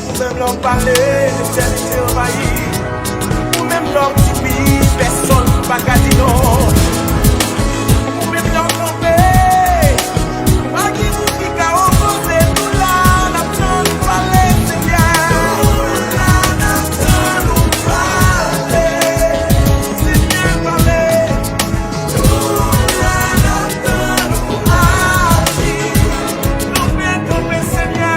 Ou même l'homme parler, l'éternité envahie. Ou même l'homme qui vit, personne pas qu'à dire non. Ou même l'homme tombé, pas qui vous qui a opposé tout là, n'attend nous parler, Seigneur. Tout là, n'attend nous parler, Seigneur parler. Tout là, n'attend nous agir. Nous bien tomber, Seigneur.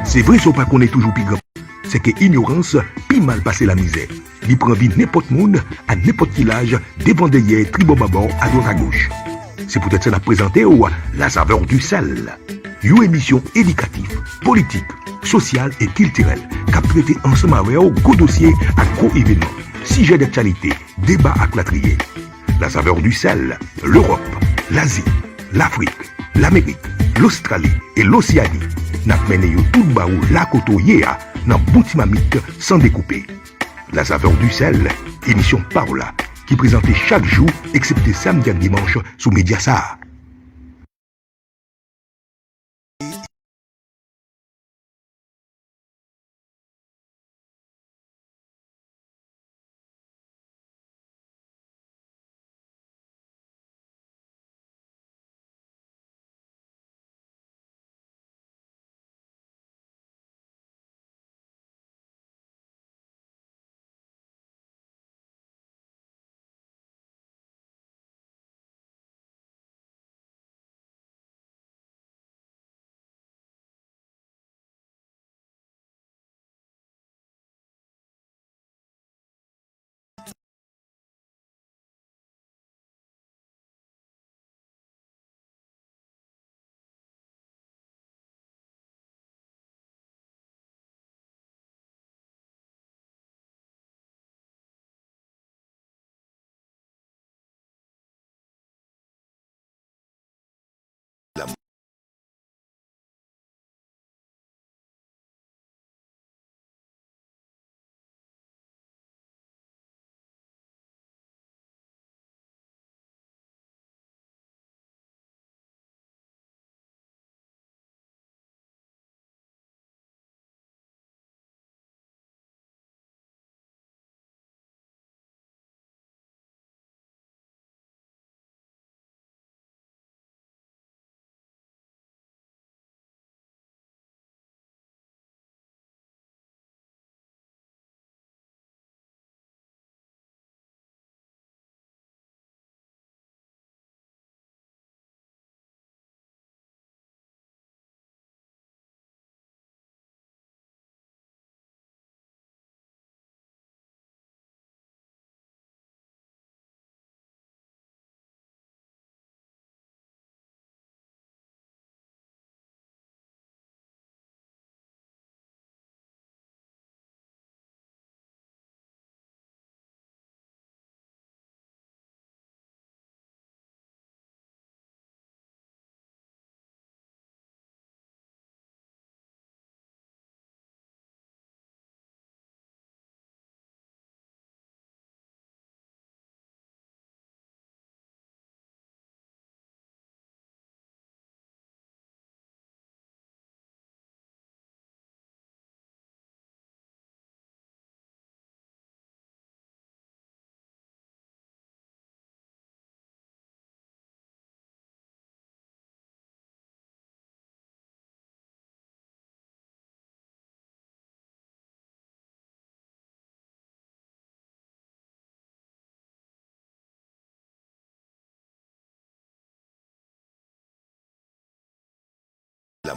C'est vrai, ce pas qu'on est toujours plus grand. C'est que ignorance, plus mal passer la misère. Il prend vie n'importe monde, à n'importe quel âge, devant derrière, tribo bâbord, à droite à gauche. C'est peut-être ça la présenter ou la saveur du sel. Une émission éducative, politique, sociale et culturelle, qui a traité ensemble avec un gros dossier à gros événements, sujet d'actualité, débat à clatrier. La saveur du sel, l'Europe, l'Asie, l'Afrique, l'Amérique, l'Australie et l'Océanie. N'a mené tout baou la koto yéa dans boutimamique sans découper. La saveur du sel, émission Parola, qui présentait chaque jour, excepté samedi et dimanche, sous Mediassar.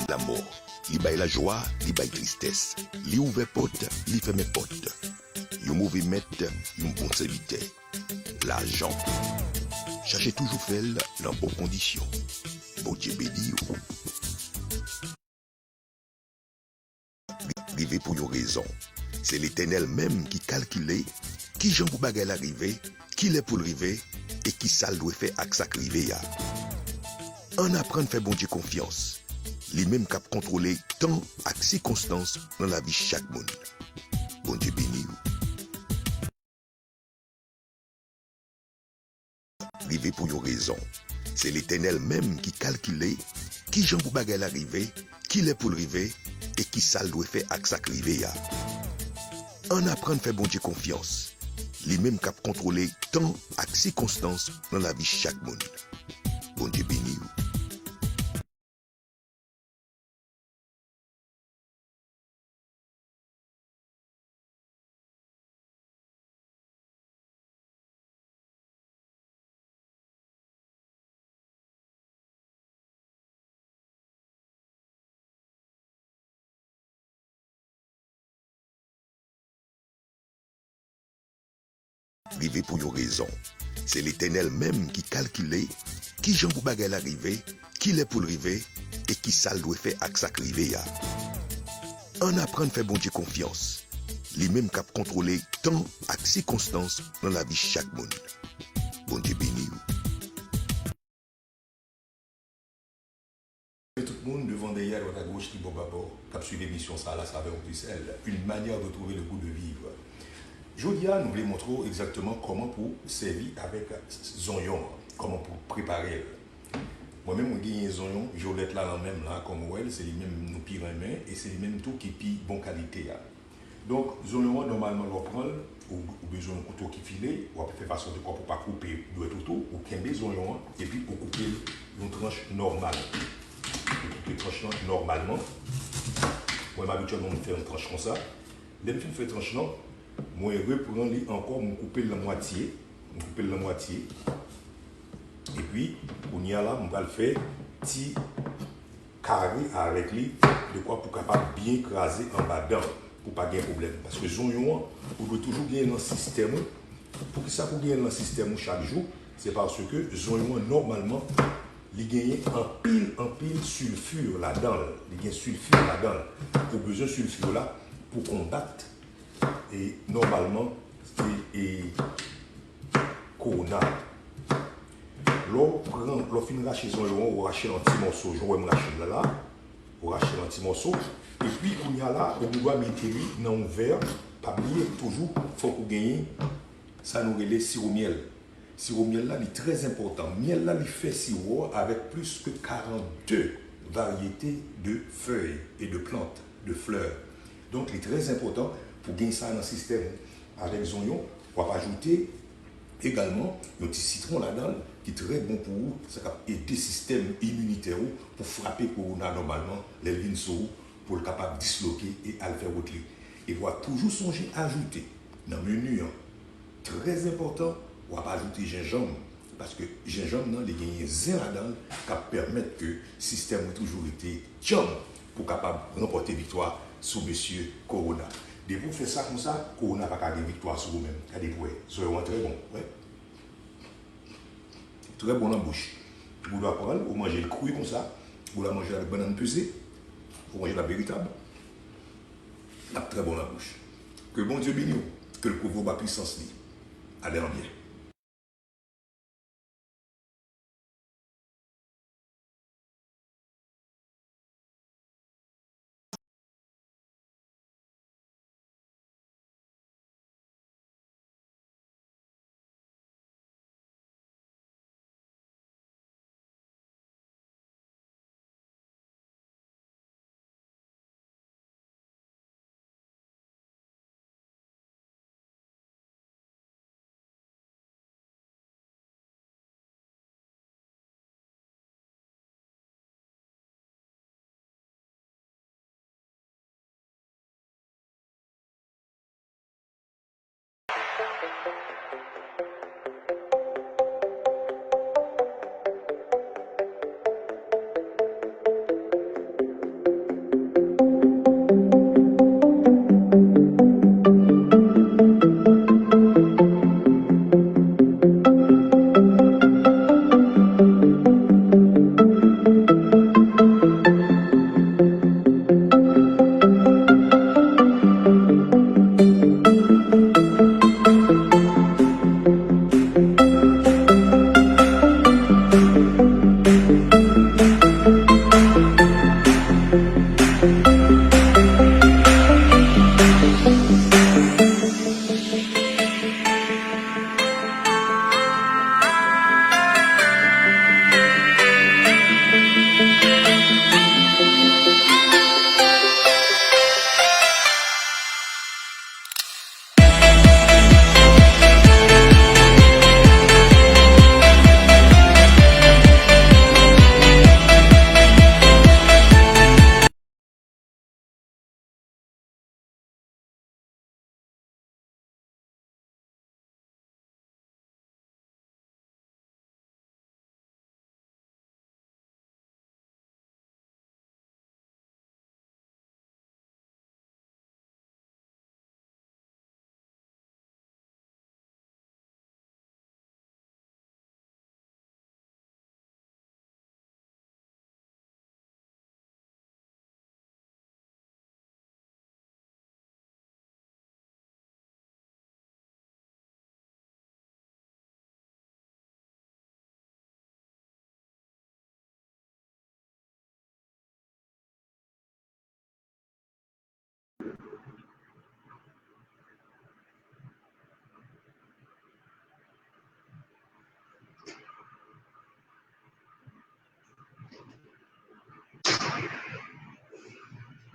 l'amour. Li bay la joie, li bay tristesse. Li ouvert porte, li ferme porte. Yon mauvais maître, yon bon serviteur. L'argent. Cherchez toujours faire dans bonnes conditions. Bon Dieu béni ou. Rivé pour une raison. C'est l'Éternel même qui calcule qui j'en pour bagay l'arriver, qui l'est pour l'arriver et qui ça doit faire avec ça rivé ya. On apprend à faire bon Dieu confiance. Les mêmes cap contrôler temps et circonstances dans la vie de chaque monde. Bon Dieu béni ou. Rivé pour une raison. C'est l'Éternel même qui calcule qui j'en pour bagay l'arriver, qui l'est pour l'arriver et qui ça doit faire avec ça rivé ya. On apprend à faire bon Dieu confiance. Les mêmes cap contrôler temps et circonstances dans la vie de chaque monde. Bon Dieu béni ou. Rivé pour une raison. C'est l'Éternel même qui calcule qui j'en pour bagay l'arriver, qui l'est pour l'arriver et qui ça doit faire avec ça rivé ya. On apprend à faire bon Dieu confiance. Les mêmes cap contrôler temps et circonstances dans la vie de chaque monde. Bon Dieu béni ou. Tout le monde devant derrière, à gauche, qui boba cap sur l'émission ça, la saveur en plus elle, une manière de trouver le goût de vivre. Jodia nous voulons montrer exactement comment pour servir avec zognon, comment pour préparer. Moi-même, je gagne zognon, Jolette là, même là, comme elle, c'est les mêmes nous pire main et c'est les mêmes tout qui pire bonne qualité. Donc, zognon, normalement, on prend ou besoin d'un couteau qui filet, ou faire façon de quoi pour pas couper le tout, ou qu'un zognon, et puis pour couper une tranche normale. Couper une tranche normalement. Moi, habituellement, on fait une tranche comme ça. Dès que je fais une tranche non, moi, je reprends encore, je coupe la moitié. Et puis, on y a là, on va le faire petit carré avec lui, de quoi pour capable bien écraser en bas dedans, pour pas gagner de problème. Parce que zognon, on doit toujours gagner dans le système. Pour que ça pour gagner dans le système chaque jour, c'est parce que zognon, normalement, il gagne en pile sulfure là-dedans. Il gagne sulfure là-dedans. Pour besoin de sulfure là, pour combattre. Et normalement, c'est Corona. L'on finit racher son lion, on racher un petit morceau, je vais me racher là, on racher un petit morceau. Et puis, on y a là, on doit mettre lui dans un verre, pas oublier toujours, il faut qu'on gagne, ça nous relève sirop miel. Sirop miel là, il est très important. Miel là, il fait sirop avec plus que 42 variétés de feuilles et de plantes, de fleurs. Donc, il est très important. Pour gagner ça dans le système avec zognon, on va ajouter également un petit citron là-dedans qui est très bon pour vous. Ça va aider le système immunitaire pour frapper Corona normalement, les lignes sur vous, pour le capable de disloquer et à le faire retirer. Et on va toujours songer à ajouter dans le menu, très important, on va ajouter gingembre. Parce que gingembre, il y a un zin là-dedans qui permet que le système ait toujours été tiens pour capable remporter victoire sur M. Corona. Dès que vous faites ça comme ça, on n'a pas de victoire sur vous-même. Il y a des points. C'est vraiment très bon. Ouais. Très bon en bouche. Vous doit prendre, vous mangez le cru comme ça, vous la mangez avec banane pesée, vous mangez la véritable. La très bon en bouche. Que bon Dieu bénisse, que le couvre ma puissance lit. Allez en bien.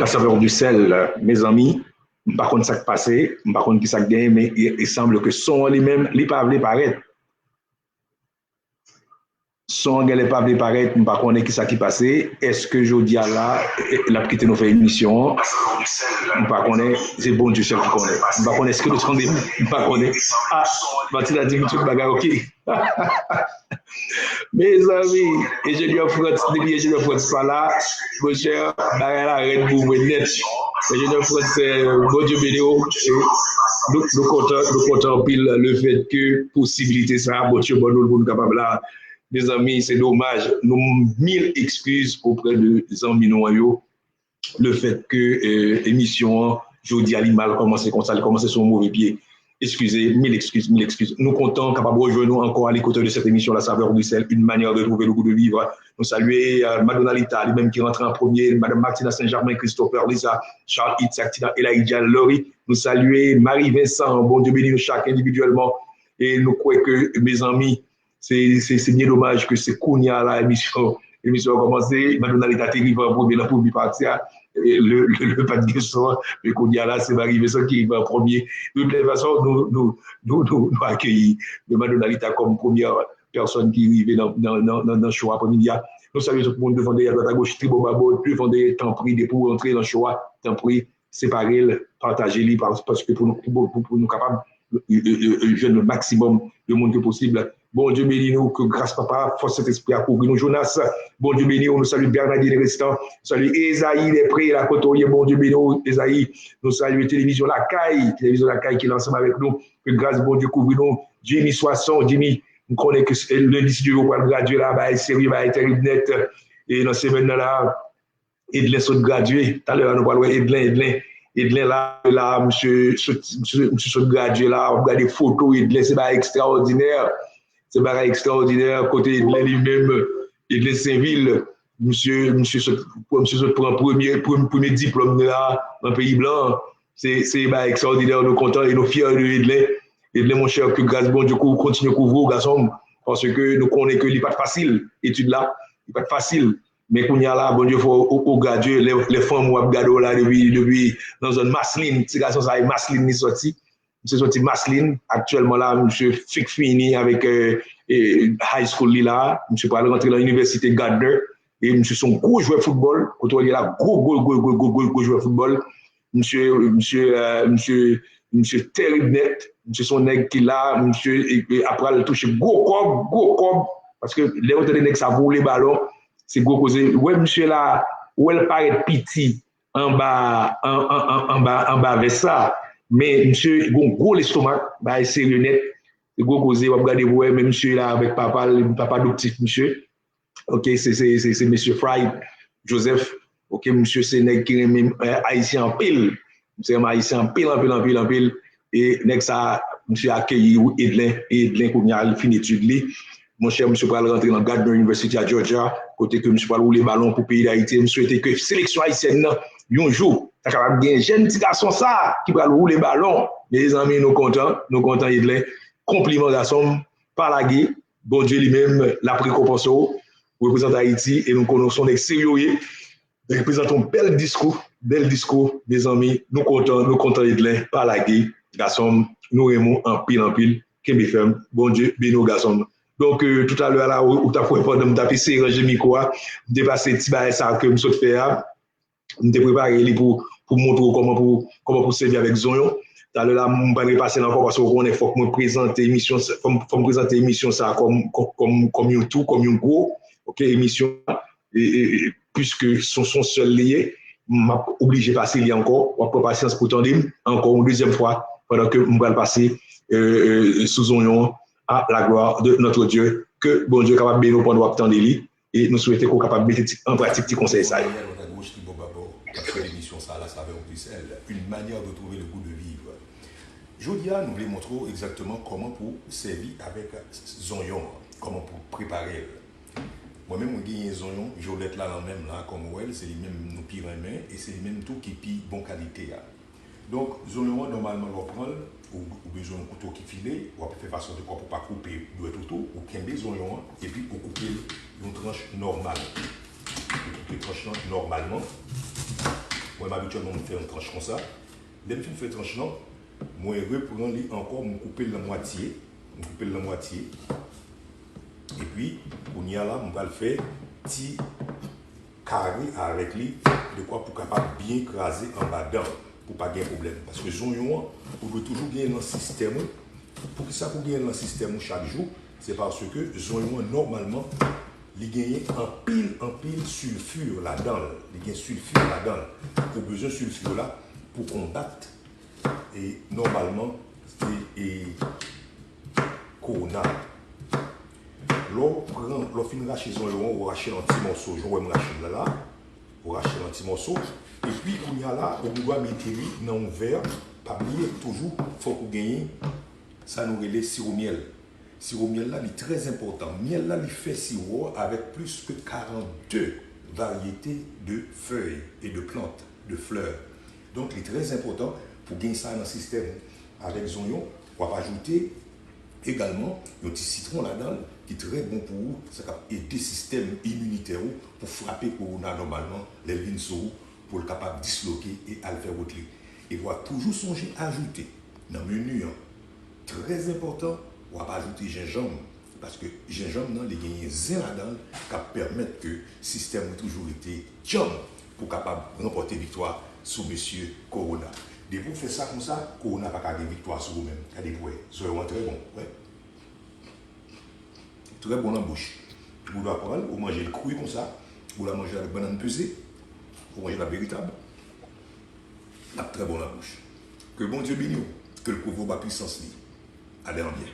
la saveur du sel, mes amis. Par contre, ça qui passe, par contre, qui ça gagne, mais il semble que son lui-même, il pas paraître. Son elle pas paraître, par contre, qui ça qui passe. Est-ce que je dis à là, la petite nous fait une émission, par contre, c'est bon Dieu seul qui connaît. Par contre, est-ce que nous sommes des, par contre, ah, Mathilde a dit que tu bagarre, ok. Mes amis, ingénieur Frantz, depuis ingénieur Frantz pas là, mon cher, bagarre arrête pour vous net. Ingénieur Frantz, bon Dieu béni, nous comptons pile le fait que possibilité ça, bon Dieu, bon nous capable là. Mes amis, c'est dommage. Nous 1000 excuses auprès de amis noyaux. Le fait que l'émission Jodi Alimal commence comme ça, elle commence sur un mauvais pied. Excusez, 1000 excuses, 1000 excuses. Nous comptons capable de rejoindre encore à l'écoute de cette émission La Saveur du Sel, une manière de trouver le goût de vivre. Nous saluer Madonna Lita, lui-même qui rentre en premier, Madame Martina Saint-Germain, Christopher, Lisa, Charles Itzaktina, Elaïdia Lori. Nous saluer Marie-Vincent, bon Dieu béni nous chaque individuellement. Et nous croyons que mes amis, c'est bien dommage que c'est Kounia là, l'émission a commencé, Madonna Lita arrive en premier, la première partie, le pas de question, mais Kounia là, c'est Marie-Vincent qui arrive en premier. De toute façon, nous accueillons Madonna Lita comme première personne qui arrive dans le choix après-midi. Nous saluons tout le monde devant des à droite à gauche, Tribo Babo, devant des temps pris pour entrer dans le choix, temps pris, séparer, partager parce que pour nous capables de jeune le maximum de monde que possible. Bon Dieu béni nous, que grâce papa, force cet esprit à couvrir nous. Jonas, bon Dieu béni nous, salue Bernardine Restant, salut Esaïe, les prêts, la coterie, bon Dieu béni nous, Esaïe, nous saluons Télévision La Caille qui est ensemble avec nous, que grâce bon Dieu couvrir nous. Jimmy Soisson, Jimmy, nous connaissons que le studio va graduer là, bah, sérieux, bah, terrible net, et dans ces semaines là, Edlin saute gradué, tout à l'heure nous parlons Edlin là, monsieur saute gradué là, on regarde des photos, Edlin, c'est pas extraordinaire. C'est pas extraordinaire, côté de lui-même, et de Saint-Ville, monsieur prend premier diplôme là, dans le pays blanc. C'est extraordinaire, nous contents et nous fiers de Edlin. Edlin, mon cher, que grâce bon Dieu, continue à couvrir, garçon, parce que nous connaissons que ce n'est pas facile, l'étude là, ce n'est pas facile. Mais qu'on y a là, bon Dieu, il faut au graduer, les femmes ou abgado là, depuis, dans une masseline, petit garçon, ça a masseline, ni sorti. Monsieur sorti Masseline, actuellement là, monsieur fini avec high school là, monsieur pas rentrer dans l'université Gardner, et monsieur son gros joueur de football, quand il est là, gros joueur de football, monsieur terrible net, monsieur son nègre qui là, monsieur, après le toucher gros comme, parce que les autres nègres ça vaut les ballons, c'est gros causé, ouais monsieur là, où elle paraît petit, en bas vers ça. Mais monsieur, il a un gros l'estomac, bah, c'est net. Il a causé, on va regarder, mais monsieur là, avec papa adoptif, monsieur. Ok, c'est monsieur Fry, Joseph. Ok, monsieur, c'est nèg qui est haïtien en pile. Monsieur est haïtien en pile. Et nèg ça, monsieur accueilli Edlin, qu'on a fini d'étudier. Mon cher, monsieur, pour rentrer dans Gardner University à Georgia, côté que monsieur, pour rouler ballon pour le pays d'Haïti, monsieur, était que sélection haïtienne, un jour. Ça va bien jeune petit garçon ça qui va rouler ballon. Les amis nous contents Edlin. Compliment garçon, pas la guerre. Bon Dieu lui-même l'a pris compensation représente Haïti et nous connaissons les sérieux. Nous représentons bel discours, mes amis. Nous contents Edlin, pas la guerre. Garçon, nous aimons en pile. KBFM, bon Dieu, béni garçon. Donc tout à l'heure là où tu as fait de me taper serré micro, dépasser petit bail ça que me saute faire. Nous te préparé pour montrer comment pour servir avec Zonyon. Tout à l'heure là, je ne vais pas passer encore parce qu'on est faut que me présenter l'émission, ça comme un tout, comme un gros, ok émission. Et puisque son seul lié, m'a obligé de passer lié encore. On prend patience pour tendre encore une deuxième fois pendant que je vais passer sous Zonyon à la gloire de notre Dieu. Que bon Dieu capable de nous prendre attendre lui et nous souhaitons qu'on capable de mettre en pratique petit conseil ça. Parce que l'émission ça, la saveur du sel, une manière de trouver le goût de vivre. Jodia nous voulons montrer exactement comment pour servir avec Zonyon, comment pour préparer. Moi-même, je gagne Zonyon, Jolette là, même là, comme elle, c'est les mêmes nous pire main et c'est les mêmes tout qui pire bonne qualité. Donc, Zonyon, normalement, on va prendre, ou besoin d'un couteau qui filet, ou faire façon de quoi pour pas couper le couteau, ou qu'un Zonyon, et puis pour couper une tranche normale. Normalement. Moi, habituellement, je fais une tranche comme ça. Dès que je fais une tranche, non, moi, je reprends encore, je coupe la moitié. Je coupe la moitié. Et puis, on y a là, on va le faire petit carré avec lui, de quoi pour capable bien écraser en bas dedans, pour pas gagner problème. Parce que zonion, on doit toujours gagner dans le système. Pour que ça pour gagner dans le système chaque jour, c'est parce que zonion, normalement, il gagne en pile sulfure là-dedans. Il gagne sulfure là-dedans. Il a besoin de sulfure là pour combattre. Et normalement, c'est corona. L'on finit racher son lion, on racher un petit morceau. Je vais me racher là, on racher un petit morceau. Et puis, on y a là, on doit mettre dans un verre. Pas oublier, toujours, il faut qu'on gagne. Ça nous relève sirop miel. Sirop miel là, il est très important. Miel là, il fait sirop avec plus que 42 variétés de feuilles et de plantes, de fleurs. Donc, il est très important pour gagner ça dans le système. Avec Zonion, on va ajouter également un petit citron là-dedans qui est très bon pour vous. Ça va aider le système immunitaire pour frapper Corona normalement, les lignes sur vous, pour le capable de disloquer et à le faire votre lit. Et on va toujours songer à ajouter dans le menu, très important, on va pas ajouter gingembre. Parce que gingembre, il y a un zin là-dedans qui permet que le système ait toujours été jam pour capable remporter victoire sur monsieur Corona. Dès que vous faites ça comme ça, Corona n'a pas gagné victoire sur vous-même. Il y a des points. C'est vraiment très bon. Ouais. Très bon en bouche. Vous doit prendre, vous mangez le cru comme ça, vous la mangez avec banane pesée, vous mangez la véritable. La très bon en bouche. Que bon Dieu bénisse, que le pauvre va puissance libre. Allez en bien.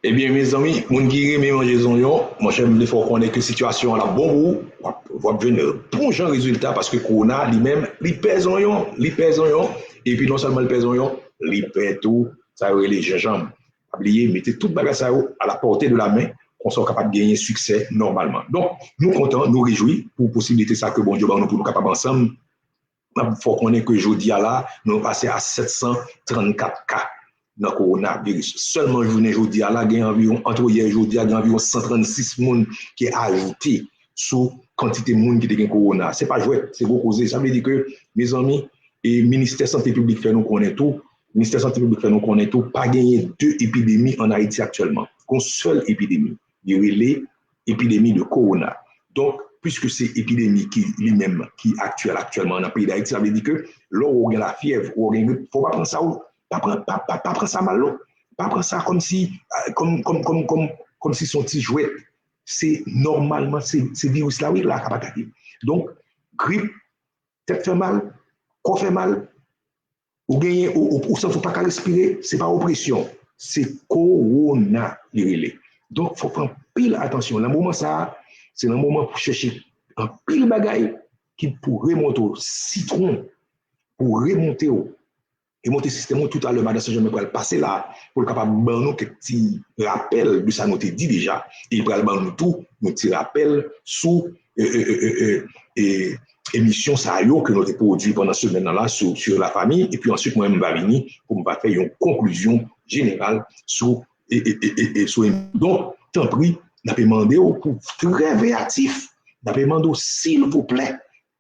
Eh bien, mes amis, mon qui aime manger zonion, moi j'aime faut qu'on ait que situation à la bon goût, on va venir bon genre résultat parce que Corona lui-même, il pèse oignon, et puis non seulement il pèse oignon, il pèse tout, ça aurait les gingembre. Oubliez, mettez toute bagage ça à la portée de la main, qu'on soit capable de gagner succès normalement. Donc, nous contents, nous réjouis pour possibilité ça que bon Dieu va nous pour nous capables ensemble. Il faut qu'on ait que jeudi à là, nous passons à 734 cas. Dans le coronavirus. Seulement, aujourd'hui, il y a environ, entre hier et aujourd'hui, il y a environ 136 personnes qui sont ajoutées sous quantité de monde qui ont corona. Ce n'est pas jouet, c'est beaucoup causé. Ça veut dire que, mes amis, et le ministère de la Santé publique fait nous connaître tout. Le ministère de la Santé publique fait nous connaître tout. Pas gagner 2 épidémies en Haïti actuellement. Une seule épidémie. Il y a l'épidémie de corona. Donc, puisque c'est l'épidémie qui lui-même, qui est actuellement dans le pays d'Haïti, ça veut dire que là où il y a la fièvre, il ne faut pas prendre ça où. Pas prendre ça mal, pas prendre ça comme si son petit jouet. C'est normalement, c'est virus là, oui, là, capacité. Donc, grippe, tête fait mal, corps fait mal, ou gagner, ou ça ne faut pas qu'à respirer, c'est pas oppression, c'est corona, donc, il faut prendre pile attention. Le moment ça, c'est le moment pour chercher un pile bagaille qui pour remonter au citron, pour remonter au. Et mon système tout à l'heure, madame Saint-Germain, pour le passer là, pour le capable de nous quelques petits rappels de ça, nous dit déjà, et pour le nous tout, nous petits rappels sous émission ça que nous avons produit pendant ce moment-là sur la famille, et puis ensuite, moi, je vais venir pour me faire une conclusion générale sur donc, tant pis, nous avons demandé pour très réactif, nous avons demandé s'il vous plaît,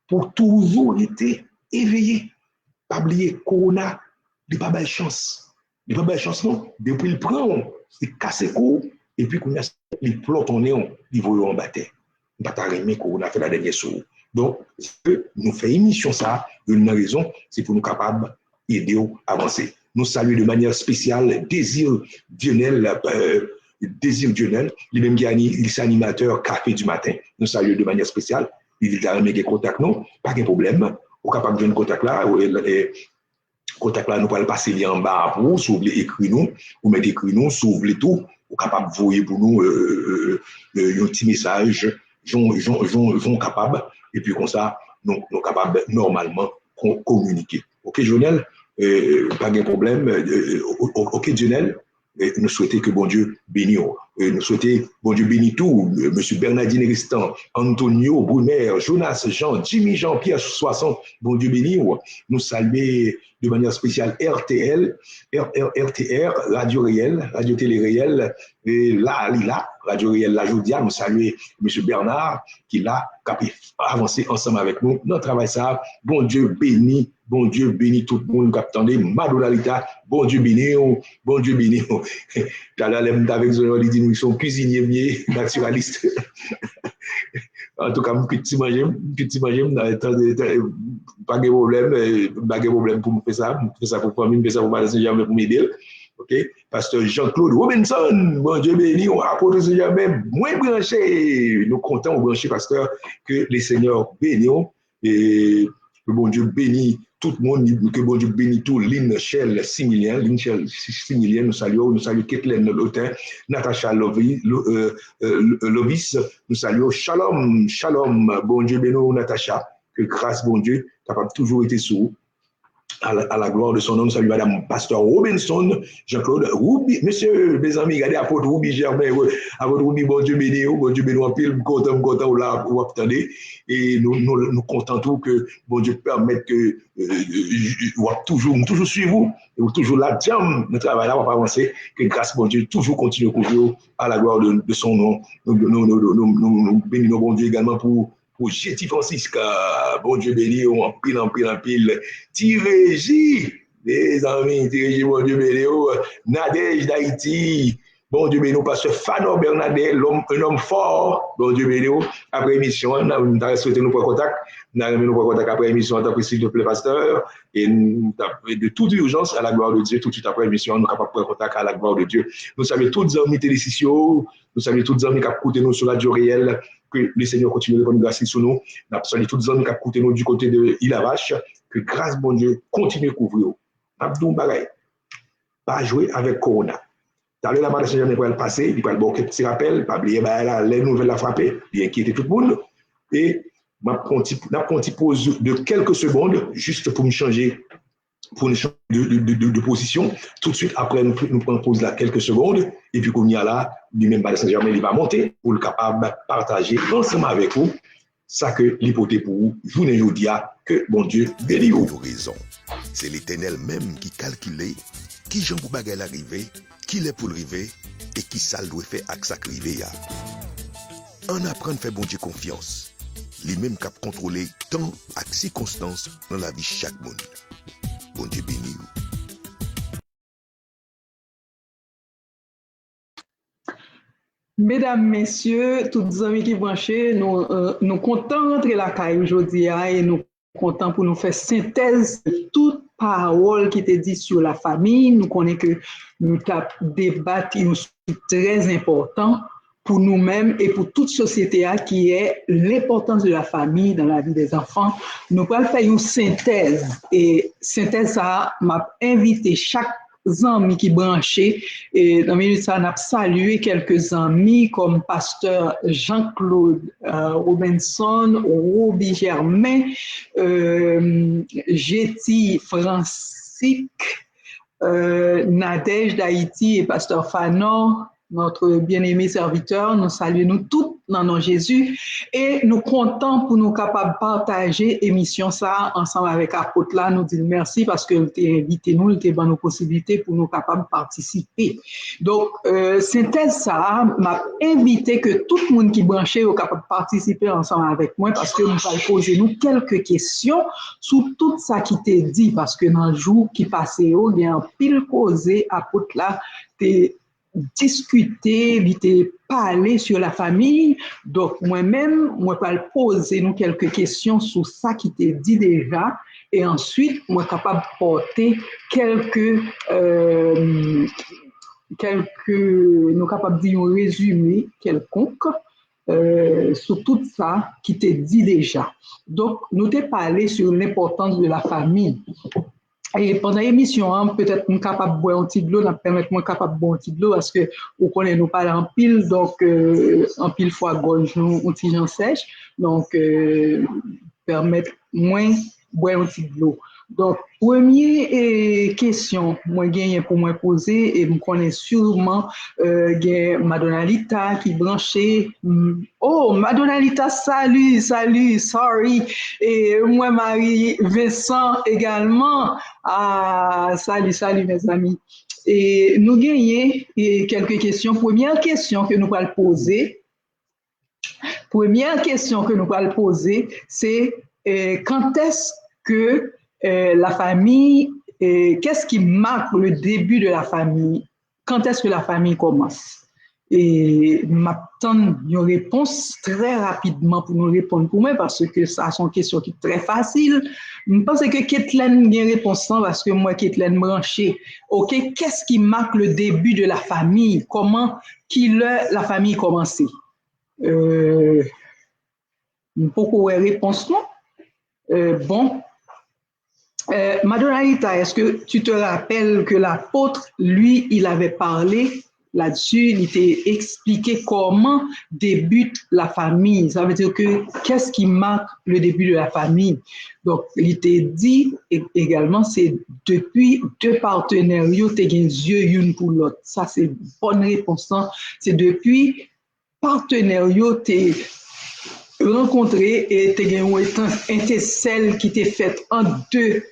pour toujours être éveillé, pas oublier Corona. Il n'y a pas belle chance. Il n'y a pas belle chance, non. Depuis le prend, il casse le cou, et puis quand il plotte en néon, il va en battre. Il ne va pas remettre qu'on a fait la dernière chose. Donc, nous faisons une mission, ça, une raison, c'est pour nous capables d'aider à avancer. Nous saluons de manière spéciale Désir Dionel, lui-même qui est animateur café du matin. Nous saluons de manière spéciale. Il a mis des contacts, non, pas de problème. Au capable de faire un contact là, contact là, nous allons passer lien en bas pour vous, si vous voulez écrire nous, ou mettre écrit nous, si vous voulez tout, vous capable de voyer pour nous un petit message, j'en capable, et puis comme ça, nous capables normalement communiquer. Ok, Jonel, pas de problème. Ok, Jonel, nous souhaitons que bon Dieu bénisse. nous souhaitons, bon Dieu béni tout, M. Bernardine Ristan, Antonio, Brunner, Jonas, Jean, Jimmy, Jean-Pierre, 60, bon Dieu béni, nous saluons de manière spéciale RTR, Radio Réel, Radio Télé Réel, et là, Radio Réel, la Jodia, nous saluons M. Bernard, qui l'a avancé ensemble avec nous. Notre travail, ça, bon Dieu béni tout le monde qui attendait, Madonna Lita, bon Dieu béni. Tout à l'heure, avec Zoé, il dit, nous sommes cuisiniers, naturalistes. En tout cas, petit manger, pas de problème pour me faire ça. Je fais ça pour famille, je fais ça pour Madame Saint-Germain pour m'aider. OK? Pasteur Jean-Claude Robinson, bon Dieu béni, on apporte Saint-Germain, moins branché. Nous comptons au branché, pasteur, que les seigneurs bénissent et que bon Dieu bénit tout le monde, que bon Dieu bénit tout, Lynn Shell 6 millions, nous saluons Kathleen Lotin, Natacha Lovis, nous saluons Shalom, bon Dieu bénit Natacha, que grâce bon Dieu, capable toujours été sous. À la gloire de son nom, nous saluons Madame Pasteur Robinson, Jean-Claude Roubi, monsieur, mes amis, regardez apôtre Roubi Germain, apôtre Roubi, bon Dieu béni, en pile, content, ou attendez, et nous contents tout que bon Dieu permette que, toujours suivre vous, et toujours là, jam, notre travail là, on va avancer, que grâce bon Dieu, toujours continue à couvrir à la gloire de son nom. Nous bénissons bon Dieu également pour Jetty Francisca, bon Dieu béni, en pile. Tirégie, les amis, Tirégie, bon Dieu béni, Nadège d'Haïti, bon Dieu béni, pasteur Fano Bernadette, un homme fort, bon Dieu béni, après émission, nous avons souhaité nous prendre contact, après émission, en tant que s'il te plaît, pasteur, et de toute urgence à la gloire de Dieu, tout de suite après émission, nous sommes capables de prendre contact à la gloire de Dieu. Nous saluons tous les amis télécisions, nous saluons tous les amis qui écoutent nous sur la radio réelle, que le Seigneur continue de prendre grâce sur nous. Nous saluons tous les amis qui écoutent nous du côté de Ilavache, que grâce, bon Dieu, continue de couvrir. Abdou Bagay, pas jouer avec Corona. Dans le Madame Saint-Germain pour le passer, il va le bon petit rappel, pas oublier les nouvelles la frapper, il inquiéter tout le monde. Et je vais prendre une pause de quelques secondes, juste pour me changer de position. Tout de suite, après, nous prenons pause là quelques secondes, et puis qu'on y a là, lui-même, Madame Saint-Germain, il va monter pour le capable de partager ensemble avec vous ça que l'hypothèse pour vous, journée jodia, que bon Dieu bénisse vous. Raison. C'est l'Éternel même qui calculait qui Jean pour bagarre l'arrivée, qui l'est pour l'arrivée et qui ça doit faire avec sa arrivée. On apprend à faire bon Dieu confiance. Lui-même qui a contrôlé temps et circonstances dans la vie de chaque monde. Bon Dieu béni vous. Mesdames, messieurs, toutes les amis qui branchés, nous comptons rentrer la caille aujourd'hui et nous comptons pour nous faire synthèse de toute parole qui était dit sur la famille. Nous connaissons que nous débattons très important pour nous-mêmes et pour toute société qui est l'importance de la famille dans la vie des enfants. Nous allons faire une synthèse et synthèse ça m'a invité chaque amis qui branchaient et dans minute ça n'a salué quelques amis comme pasteur Jean-Claude Robinson, Roby Germain, Jetty Francisque, Nadège d'Haïti et pasteur Fanon, notre bien-aimé serviteur. Nous saluons tous dans nom Jésus et nous comptons pour nous capables de partager l'émission ça ensemble avec apôtre là. Nous disons merci parce que vous avez invité nous, vous avez donné nos possibilités pour nous capables de participer. Donc, synthèse ça m'a invité que tout le monde qui branché est capable de participer ensemble avec moi parce que nous allons poser nous quelques questions sur tout ça qui t'est dit parce que dans le jour qui passait, il y a un pile causé apôtre là, discuter, il parler sur la famille. Donc, moi-même, je vais poser nous quelques questions sur ça qui t'est dit déjà. Et ensuite, moi, capable de porter nous capables de dire un résumé quelconque sur tout ça qui t'est dit déjà. Donc, nous t'ai parlé sur l'importance de la famille. Et pendant l'émission, peut-être nous capable de boire un petit de l'eau, nous permettre moi capable de boire un petit de l'eau parce que vous connaissez nous parler en pile, donc en pile fois gorge nous un petit gens sèche, donc permettre moins boire un petit de l'eau. Donc, première question, moi gagne pour moi poser et me connais sûrement Madonnalita qui branché. Oh, Madonnalita, salut, sorry. Et moi, Marie Vincent également. Ah, salut, mes amis. Et nous gagnons quelques questions. Première question que nous allons poser. C'est quand est-ce que la famille, qu'est-ce qui marque le début de la famille? Quand est-ce que la famille commence? Et m'attends une réponse très rapidement pour nous répondre pour moi parce que ça sont une question qui est très facile. Je pense que Kathleen a une réponse parce que moi, Kathleen branché. OK, qu'est-ce qui marque le début de la famille? Comment la famille commencé? Pourquoi réponse non? Bon. Madonnalita, est-ce que tu te rappelles que l'apôtre, lui, il avait parlé là-dessus, il t'a expliqué comment débute la famille. Ça veut dire que qu'est-ce qui marque le début de la famille? Donc, il t'a dit également, c'est depuis deux partenaires, ils ont des yeux l'un pour l'autre. Ça, c'est une bonne réponse. C'est depuis partenaires, ils ont rencontré et t'es une celle qui t'est faite en deux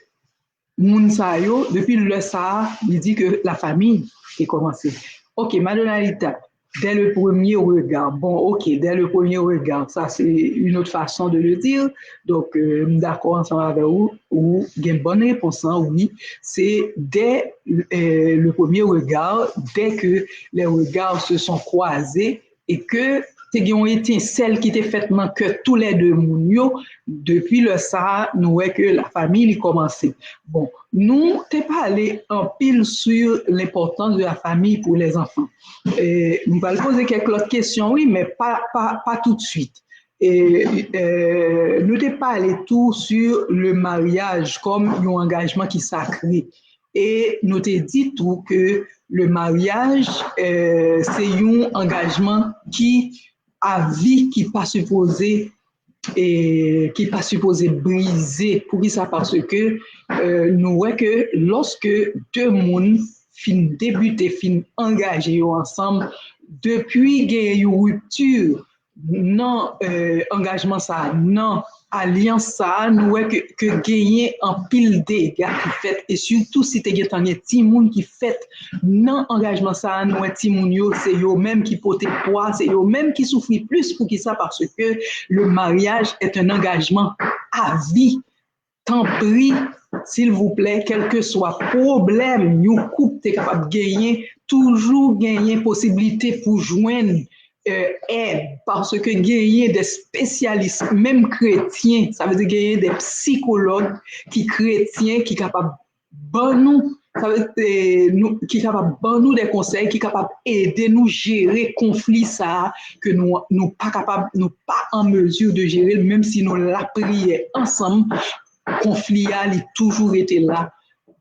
Mounsayo, depuis le ça, il dit que la famille est commencée. Ok, Madonnalita, dès le premier regard. Bon, ok, dès le premier regard, ça c'est une autre façon de le dire. Donc, d'accord ensemble avec vous, ou il y a une bonne réponse, oui. C'est dès le premier regard, dès que les regards se sont croisés et que c'est ont été celles qui étaient faites dans que tous les deux mounio depuis le ça nous voyons que la famille a commencé. Bon, nous t'es pas allé en pile sur l'importance de la famille pour les enfants. Et nous allons poser quelques autres questions, oui, mais pas tout de suite. Et nous t'es pas allé tout sur le mariage comme un engagement qui est sacré. Et nous t'ai dit tout que le mariage c'est un engagement qui à vie qui pas supposé briser pour ça parce que nous voyons que lorsque deux mondes fin débuter fin engagés ensemble depuis qu'il y a une rupture non engagement ça non alliance ça nous voyons que gagner en pile dégâts qui fait et surtout si tu as un petit monde qui fait non engagement ça nous petit monde yo c'est eux même qui portent poids c'est eux même qui souffrent plus pour qui ça parce que le mariage est un engagement à vie. Tant pis, s'il vous plaît, quel que soit problème, nous couple t'es capable de gagner, toujours gagner possibilité pour joindre aide, parce que gagner des spécialistes, même chrétiens, ça veut dire gagner des psychologues qui chrétiens, qui capables de nous, ça veut dire qui capables de nous des conseils, qui capables aider nous gérer conflit ça que nous pas capables, nous pas en mesure de gérer, même si nous la prié ensemble. Conflit a toujours été là.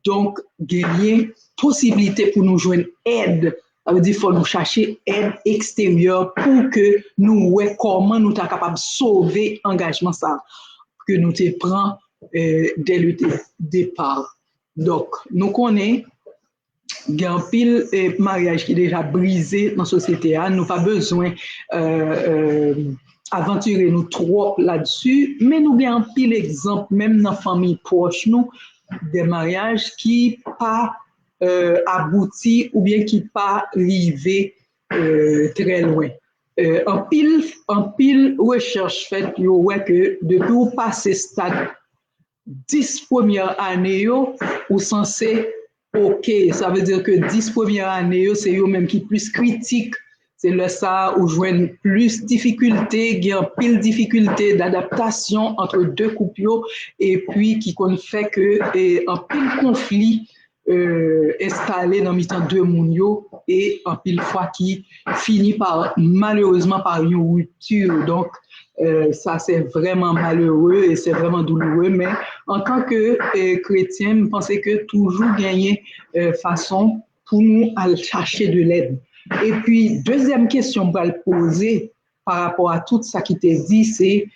Donc, gagner possibilité pour nous joindre aide. Ça veut dire qu'il faut nous chercher aide extérieure pour que nous voyons comment nous sommes capables de sauver l'engagement ça que nous te prenons dès le départ. Donc, nous connaissons il y a un pile mariage qui est déjà brisé dans la société. Nous n'avons pas besoin aventurer nous trop là-dessus, mais nous avons un pile exemple, même dans la famille proche, nous, des mariages qui pas abouti ou bien qui pas arrivé très loin. En pile recherche faite, vous voyez que depuis vous passez stade 10 premières années, vous censé OK, ça veut dire que 10 premières années, c'est eux même qui plus critique. C'est le ça où joignent plus difficultés, il y a pile difficulté d'adaptation entre deux couples et puis qui fait que un pile conflit installé dans le temps deux mounio et un pile fois qui finit par malheureusement par une rupture. Donc ça c'est vraiment malheureux et c'est vraiment douloureux, mais en tant que chrétien, je pense que toujours gagner façon pour nous aller chercher de l'aide. Et puis, deuxième question que je vais poser par rapport à tout ça qui t'est dit, c'est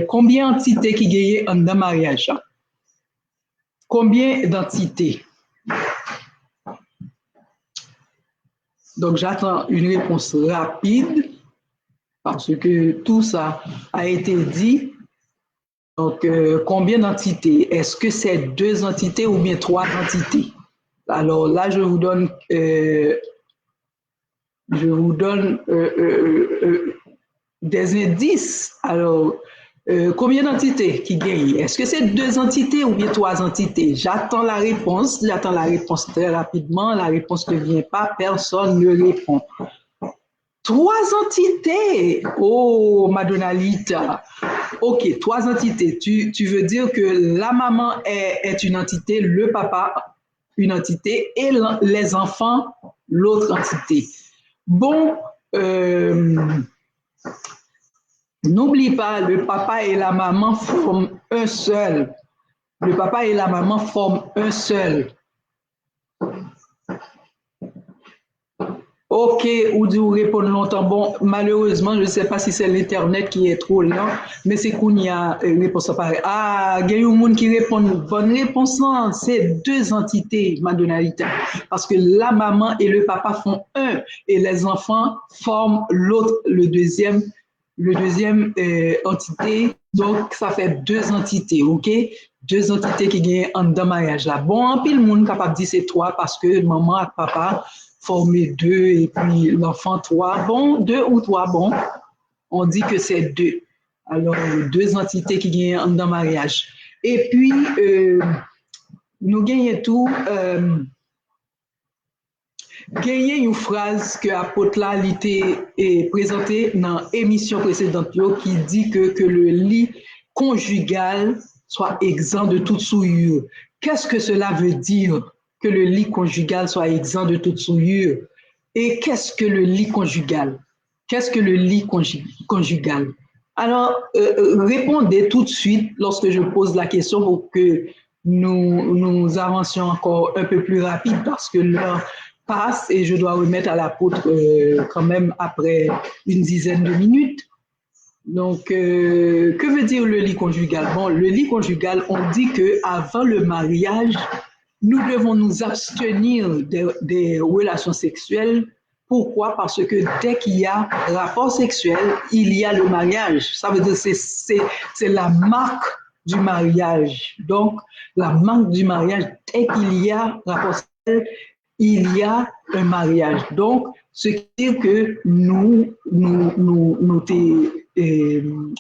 combien d'entités qui gagnent dans le mariage? combien d'entités? Donc, j'attends une réponse rapide parce que tout ça a été dit. Donc, combien d'entités? Est-ce que c'est 2 entités ou bien 3 entités? Alors là, je vous donne des indices. Alors, combien d'entités qui gagnent? Est-ce que c'est 2 entités ou bien 3 entités? J'attends la réponse très rapidement. La réponse ne vient pas, personne ne répond. 3 entités! Oh, Madonnalita. Ok, 3 entités. Tu veux dire que la maman est une entité, le papa une entité et les enfants l'autre entité. Bon, n'oublie pas, le papa et la maman forment un seul. Le papa et la maman forment un seul. Ok, ou dit ou répondre longtemps. Bon, malheureusement, je ne sais pas si c'est l'Internet qui est trop lent, mais c'est qu'on y a réponse pareil. Ah, il y a un monde qui répond. Bonne réponse, c'est 2 entités, Madonnalita. Parce que la maman et le papa font un, et les enfants forment l'autre, le deuxième entité. Donc, ça fait 2 entités, ok? 2 entités qui gagnent en dans mariage là. Bon, en pile, le monde capable de dire c'est 3 parce que maman et papa former 2 et puis l'enfant 3. Bon, 2 ou 3, bon, on dit que c'est 2. Alors, 2 entités qui gagnent dans le mariage. Et puis, nous gagnons tout, gagner une phrase que apôtre là était présentée dans l'émission précédente qui dit que le lit conjugal soit exempt de toute souillure. Qu'est-ce que cela veut dire? Que le lit conjugal soit exempt de toute souillure. Et qu'est-ce que le lit conjugal? Qu'est-ce que le lit conjugal? Alors, répondez tout de suite lorsque je pose la question pour que nous avancions encore un peu plus rapide parce que l'heure passe et je dois remettre à l'apôtre quand même après une dizaine de minutes. Donc, que veut dire le lit conjugal? Bon, le lit conjugal, on dit qu'avant le mariage, nous devons nous abstenir des relations sexuelles. Pourquoi? Parce que dès qu'il y a rapport sexuel, il y a le mariage. Ça veut dire que c'est la marque du mariage. Donc, la marque du mariage, dès qu'il y a rapport sexuel, il y a un mariage. Donc, ce qui veut dire que nous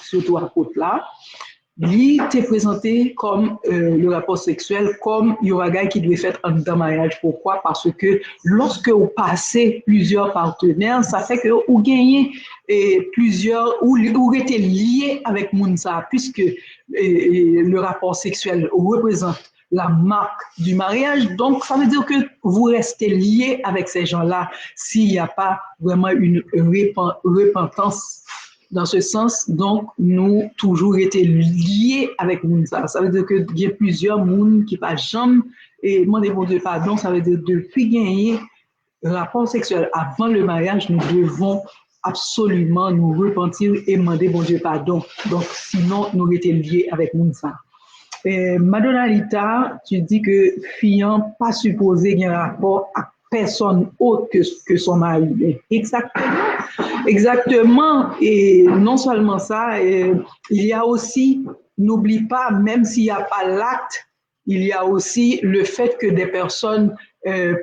surtout à côté là, il était présenté comme le rapport sexuel, comme Yoragai qui devait faire un dans mariage. Pourquoi? Parce que lorsque vous passez plusieurs partenaires, ça fait que vous gagnez plusieurs, ou êtes lié avec Mounsa, puisque le rapport sexuel représente la marque du mariage. Donc, ça veut dire que vous restez lié avec ces gens-là s'il n'y a pas vraiment une repentance. Dans ce sens, donc, nous toujours été liés avec Mounsa. Ça veut dire qu'il y a plusieurs mouns qui pas jamais et demandez pour Dieu pardon. Ça veut dire depuis gagner rapport sexuel avant le mariage, nous devons absolument nous repentir et demander bon Dieu pardon. Donc, sinon, nous étions liés avec Mounsa. Madonnalita, tu dis que fiant pas supposé qu'il y ait un rapport à personne autre que son mari. Exactement. Et non seulement ça, il y a aussi, n'oublie pas, même s'il n'y a pas l'acte, il y a aussi le fait que des personnes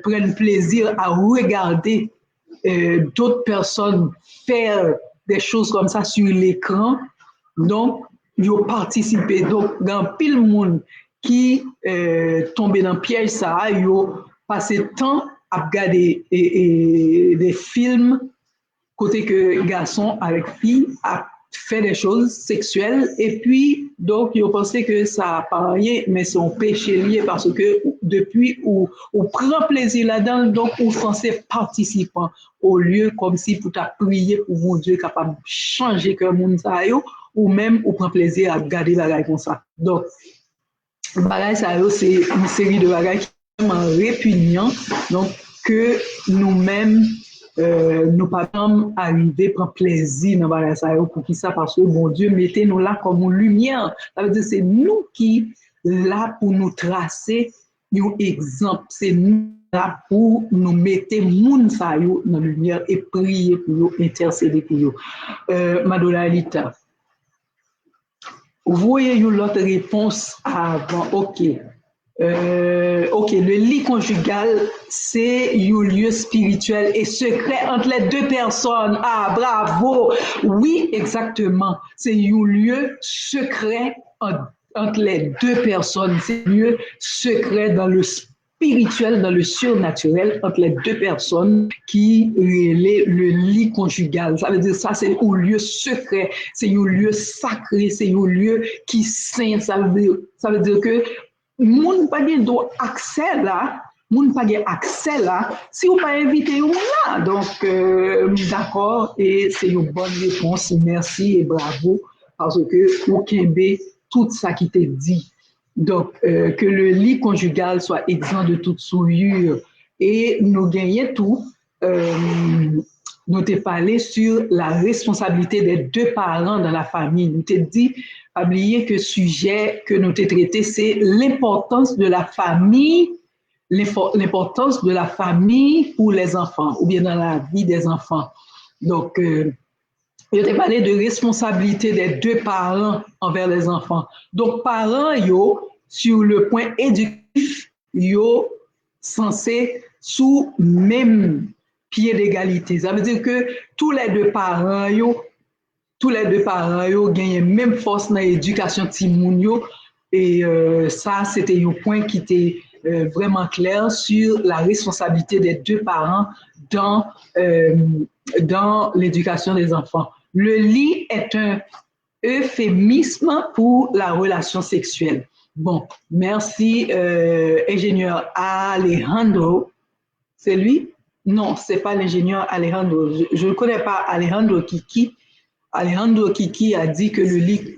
prennent plaisir à regarder d'autres personnes faire des choses comme ça sur l'écran. Donc, ils ont participé. Donc, dans pile monde qui tombe dans le piège, ça, ils ont passé temps à regarder des films côté que garçon avec fille a fait des choses sexuelles et puis donc ils ont pensé que ça n'a pas rien mais c'est un péché lié parce que depuis où on prend plaisir là-dedans donc on censé participant au lieu comme si pour ta prier pour mon Dieu capable de changer que monde ça yo ou même on prend plaisir à regarder la bagaille comme ça. Donc bagaille ça yo c'est une série de bagailles qui sont vraiment répugnants donc que nous-mêmes nous pas arriver prendre plaisir dans bagaille ça pour qui ça parce que bon Dieu mettez-nous là comme une lumière. Ça veut dire c'est nous qui là pour nous tracer un exemple, c'est nous là pour nous mettre moun sa yo dans la lumière et prier pour eux, intercéder pour eux. Madonna Alita, vous voyez l'autre réponse avant, ok. Ok, le lit conjugal, c'est un lieu spirituel et secret entre les deux personnes. Ah, bravo! Oui, exactement. C'est un lieu secret entre les deux personnes. C'est un lieu secret dans le spirituel, dans le surnaturel, entre les deux personnes qui relaient le lit conjugal. Ça veut dire ça, c'est un lieu secret, c'est un lieu sacré, c'est un lieu qui saint. Ça veut dire que moun pa gen do accès là, moun pa gen accès là, si ou pas invité ou là. Donc, d'accord, et c'est une bonne réponse. Merci et bravo, parce que ou kembe tout ça qui t'est dit. Donc, que le lit conjugal soit exempt de toute souillure. Et nous gagnons tout, nous t'ai parlé sur la responsabilité des deux parents dans la famille. Nous t'ai dit, oublier que le sujet que nous t'ai traité, c'est l'importance de la famille, l'importance de la famille pour les enfants, ou bien dans la vie des enfants. Donc, je t'ai parlé de responsabilité des deux parents envers les enfants. Donc, parents, yo, sur le point éducatif, yo, censé sous même pied d'égalité. Ça veut dire que tous les deux parents, gagnent même force dans l'éducation de Timoun yo. Et ça, c'était un point qui était vraiment clair sur la responsabilité des deux parents dans l'éducation des enfants. Le lit est un euphémisme pour la relation sexuelle. Bon, merci, ingénieur Alejandro. C'est lui? Non, c'est pas l'ingénieur Alejandro. Je ne connais pas Alejandro Kiki. Alejandro Kiki a dit que le lit...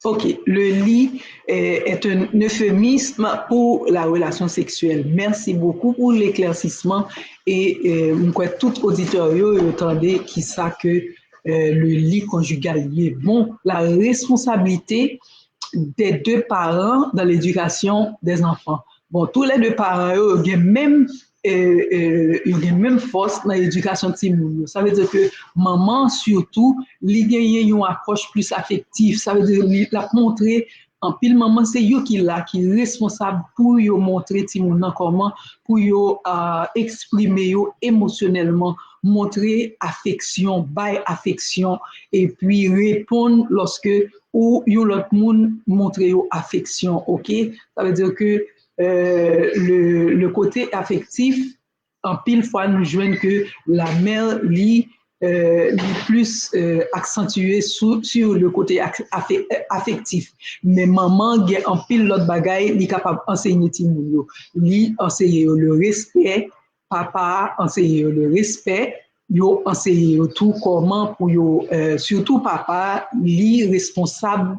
Ok, le lit est un euphémisme pour la relation sexuelle. Merci beaucoup pour l'éclaircissement et tout auditeur entendez qui ça que le lit conjugal est bon. La responsabilité des deux parents dans l'éducation des enfants. Bon, tous les deux parents ont même force dans l'éducation de Timoun. Ça veut dire que maman, surtout, li gagne une approche plus affective. Ça veut dire qu'il a montré, en pile maman, c'est eux qui est responsable pour yo montrer Timoun comment, pour yo exprimer yo émotionnellement, montrer affection, bail affection, et puis répondre lorsque ou yon l'autre monde montre yo affection, ok? Ça veut dire que le côté affectif, en pile fois, nous joignons que la mère lit plus accentué sur le côté affectif. Mais maman, en pile l'autre bagaille, li capable d'enseigner Timoun yo. Li enseigner le respect, papa enseigner le respect, yo enseigner tout comment pour yo, surtout papa, li responsable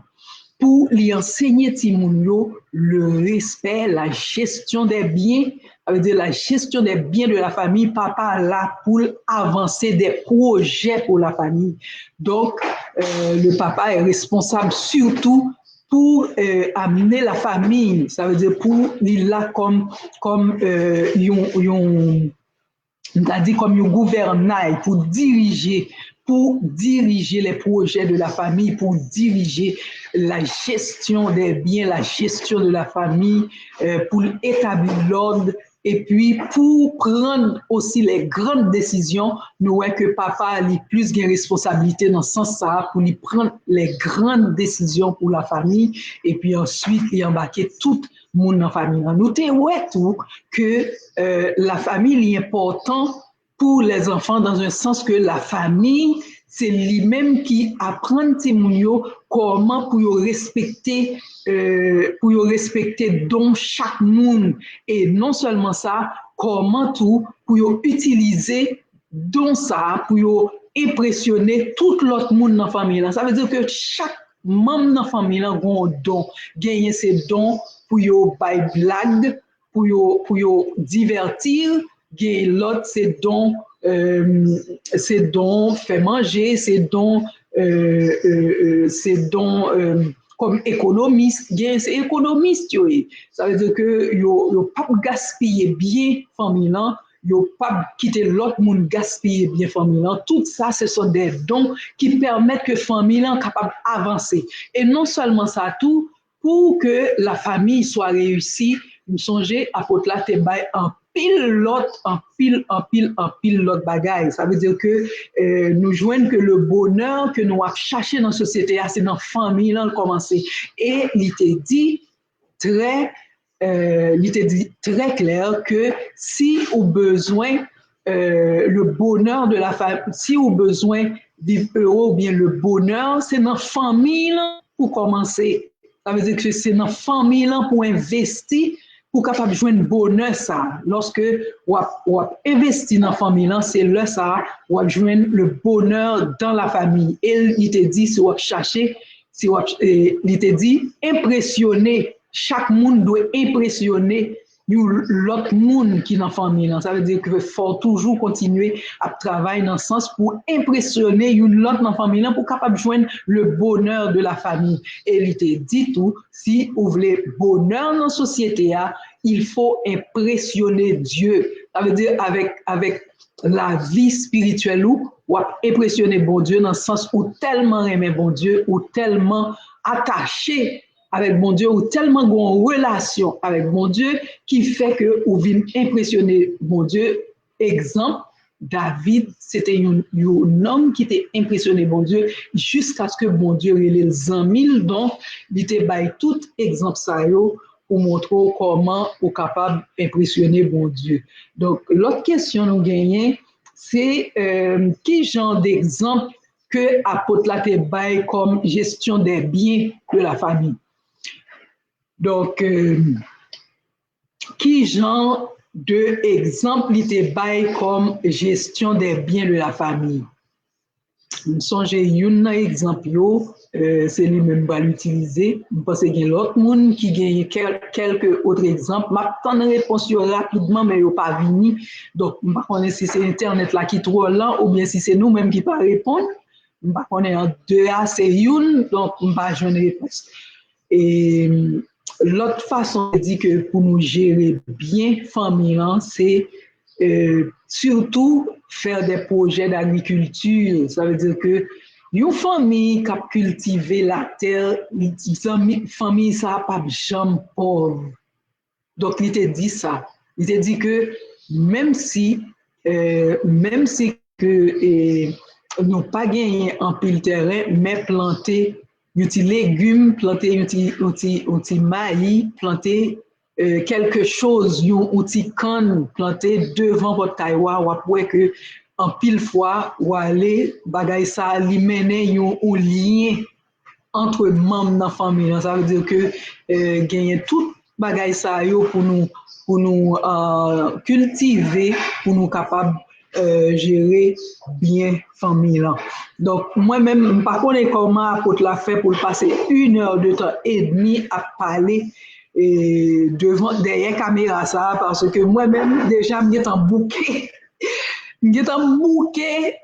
pour lui enseigner Timoun yo le respect, la gestion des biens, ça veut dire la gestion des biens de la famille. Papa là pour avancer des projets pour la famille. Donc, le papa est responsable surtout pour amener la famille. Ça veut dire pour lui là comme gouvernail, pour diriger les projets de la famille, pour diriger la gestion des biens, la gestion de la famille, pour établir l'ordre et puis pour prendre aussi les grandes décisions. Nous voyons que papa a plus de responsabilité dans ce sens-là pour lui prendre les grandes décisions pour la famille et puis ensuite il embarquer tout le monde dans la famille. Nous voyons tout que la famille est importante pour les enfants dans un sens que la famille, c'est lui-même qui apprend Timoun comment pour respecter dont chaque monde et non seulement ça, comment tout pour utiliser dont ça pour impressionner tout l'autre monde dans la famille. Ça veut dire que chaque membre dans la famille a un don, gagner ses dons pour yo bailler blague, pour yo divertir. L'autre, c'est donc c'est don fait manger, c'est don comme économiste, c'est économiste yo. Ça veut dire que yo pas gaspiller bien famille là, yo pas quitter l'autre monde gaspiller bien famille là. Tout ça ce sont des dons qui permettent que famille là capable avancer. Et non seulement ça tout pour que la famille soit réussie, nous songer à côté là te bail en pile l'autre bagaille. Ça veut dire que nous joignons que le bonheur que nous avons cherché dans la société, c'est dans la famille, là, commencer. Et il était dit très clair que si au besoin le bonheur de la famille, si au besoin vivre heureux ou bien le bonheur, c'est dans la famille là, pour commencer. Ça veut dire que c'est dans la famille là, pour investir pour capable joindre bonheur ça lorsque on investit dans la famille là c'est là ça on joindre le bonheur dans la famille et il te dit si on chercher si il te dit impressionner chaque monde doit impressionner l'autre monde qui dans la famille là ça veut dire que faut toujours continuer à travailler dans le sens pour impressionner l'autre dans la famille là pour capable joindre le bonheur de la famille et il te dit tout si vous voulez bonheur dans la société il faut impressionner Dieu ça veut dire avec la vie spirituelle ou impressionner bon Dieu dans le sens où tellement aimer bon Dieu ou tellement attaché avec mon Dieu ou tellement en relation avec mon Dieu qui fait que vous venez impressionner mon Dieu. Exemple, David, c'était un homme qui était impressionné mon Dieu jusqu'à ce que mon Dieu les 100 000 donc il était bail tout exemple ça yo pour montrer comment on est capable d'impressionner mon Dieu. Donc l'autre question nous gagnons c'est qui genre d'exemple que apôtre la te bail comme gestion des biens de la famille. Donc, qui genre d'exemple il te bail comme gestion des biens de la famille? Je songe un exemple, c'est lui-même va l'utiliser. Je pense qu'il y a l'autre monde qui gagne quelques autres exemples. Je m'attends à réponse rapidement, mais il n'y a pas venu. Donc, je ne sais pas si c'est Internet là qui est trop lent ou bien si c'est nous-mêmes qui ne pas répondre. Je ne sais pas en 2A, c'est une, donc je ne vais pas jouer une réponse. Et l'autre façon de dire que pour nous gérer bien famille, c'est surtout faire des projets d'agriculture. Ça veut dire que une famille qui a cultivé la terre, une famille ça n'a pas jamais pauvre. Donc il te dit ça. Il te dit que même si que nous pas gagné en pile terrain, mais planter des légumes, planter des maïs, planter quelque chose, des canne, planter devant votre taïwa, ou après que en pile fois, ou aller, bagay ça, li mener un lien entre membres de la famille. Ça veut dire que gagner tout bagay ça yo pour nous cultiver, pour nous capables gérer bien famille là. Donc moi-même par contre comment apôtre l'a fait pour passer 1 heure de temps et demi à parler devant derrière caméra ça parce que moi-même déjà m'étais en bouquet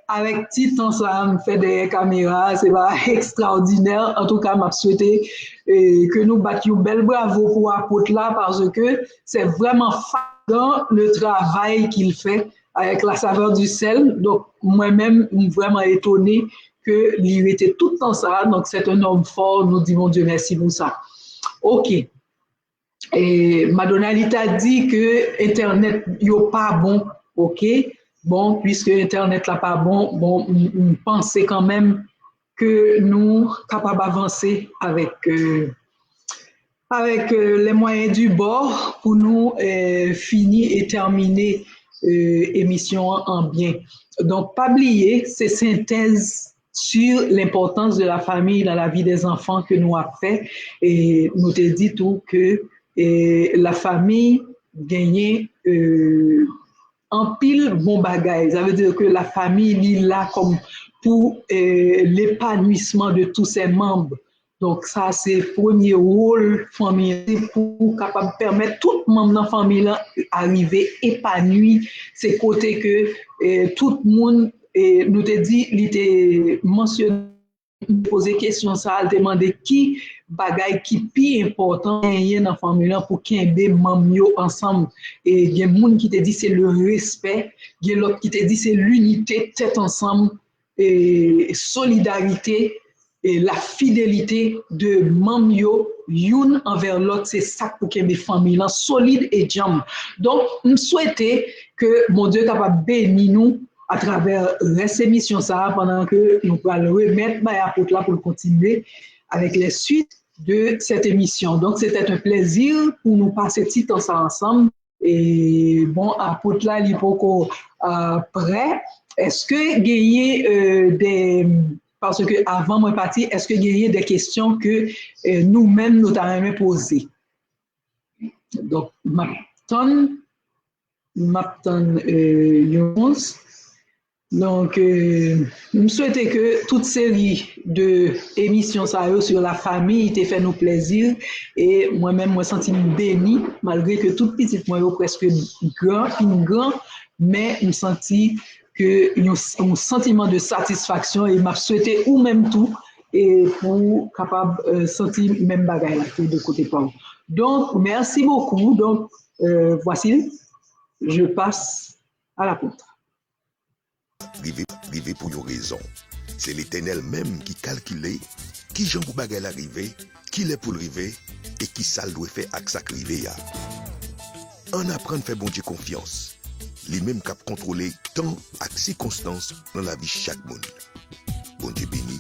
avec petit temps ça me fait derrière caméra c'est pas extraordinaire en tout cas m'a souhaité que nous battions bel bravo pour apôtre là parce que c'est vraiment fatigant le travail qu'il fait avec la saveur du sel. Donc, moi-même, vraiment étonné qu'il était tout le temps ça. Donc, c'est un homme fort. Nous disons Dieu merci pour ça. OK. Et Madonna t'a dit que Internet n'est pas bon. OK. Bon, puisque Internet n'est pas bon, on pensait quand même que nous sommes capables d'avancer avec les moyens du bord pour nous finir et terminer émission en bien. Donc, pas oublier ces synthèses sur l'importance de la famille dans la vie des enfants que nous avons fait. Et nous te dit tout que la famille gagne en pile bon bagage. Ça veut dire que la famille est là comme pour l'épanouissement de tous ses membres. Donc, ça, c'est le premier rôle famille pour capable permettre tout le monde dans la famille d'arriver épanoui. C'est côté que tout le monde, nous te dit, il était mentionné, poser question ça, demander qui bagay qui plus important dans la famille pour qu'il y ait des ensemble. Et il y a des gens qui te dit c'est le respect, il y a l'autre qui te dit c'est l'unité, tête ensemble, et solidarité. Et la fidélité de membres youn envers l'autre, c'est ça pour que mes familles solides et jam. Donc, nous souhaitons que mon Dieu capable bénir nous à travers les émissions ça pendant que nous allons remettre l'apôtre là pour continuer avec les suites de cette émission. Donc, c'était un plaisir pour nous passer petit temps ça ensemble. Et bon, apôtre là, il faut qu'on prêt. Est-ce que gagner des parce que avant moi parti, est-ce qu'il y a des questions que nous-mêmes nous avons posées? Donc, m'attend donc, nous souhaitons que toute série d'émissions sur la famille t'ait fait nous plaisir et moi-même, moi senti béni malgré que toute petite moi presque grand, mais me senti que un sentiment de satisfaction et m'a souhaité ou même tout et pour capable sentir même bagaille de côté pas. Donc merci beaucoup. Donc voici, je passe à l'apôtre. Rivé pour une raison. C'est l'Éternel même qui calculait qui j'en pour bagaille arriver, qui l'est pour arriver et qui ça doit faire avec ça arriver. On apprend à faire bon Dieu confiance. Les mêmes cap contrôler temps et circonstances dans la vie de chaque monde. Bon Dieu béni.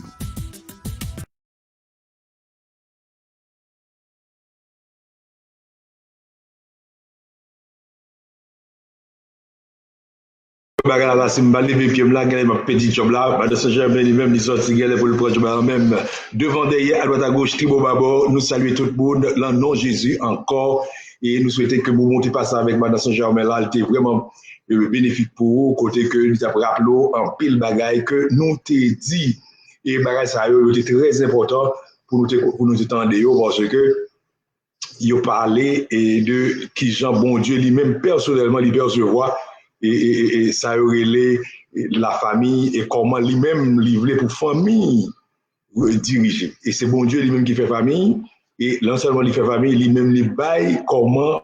Là, si je vais lever pied là, je vais petit job là, de ce genre, même les sorties pour le projet, même devant derrière, à droite à gauche, tribo babo, nous saluons tout le monde, dans le nom de Jésus encore, et nous souhaitons que vous montez pas ça avec Madame Saint-Germain là, elle était vraiment bénéfique pour vous, côté que nous avons rappelé en pile bagaille que nous t'ai dit, et bagaille ça était très important pour nous entendre, parce que il a parlé et de qui Jean bon Dieu lui-même personnellement il percevoir et ça aurait la famille et comment lui-même livrer pour famille diriger. Et c'est bon Dieu lui-même qui fait famille et non seulement il fait famille, lui-même il baille comment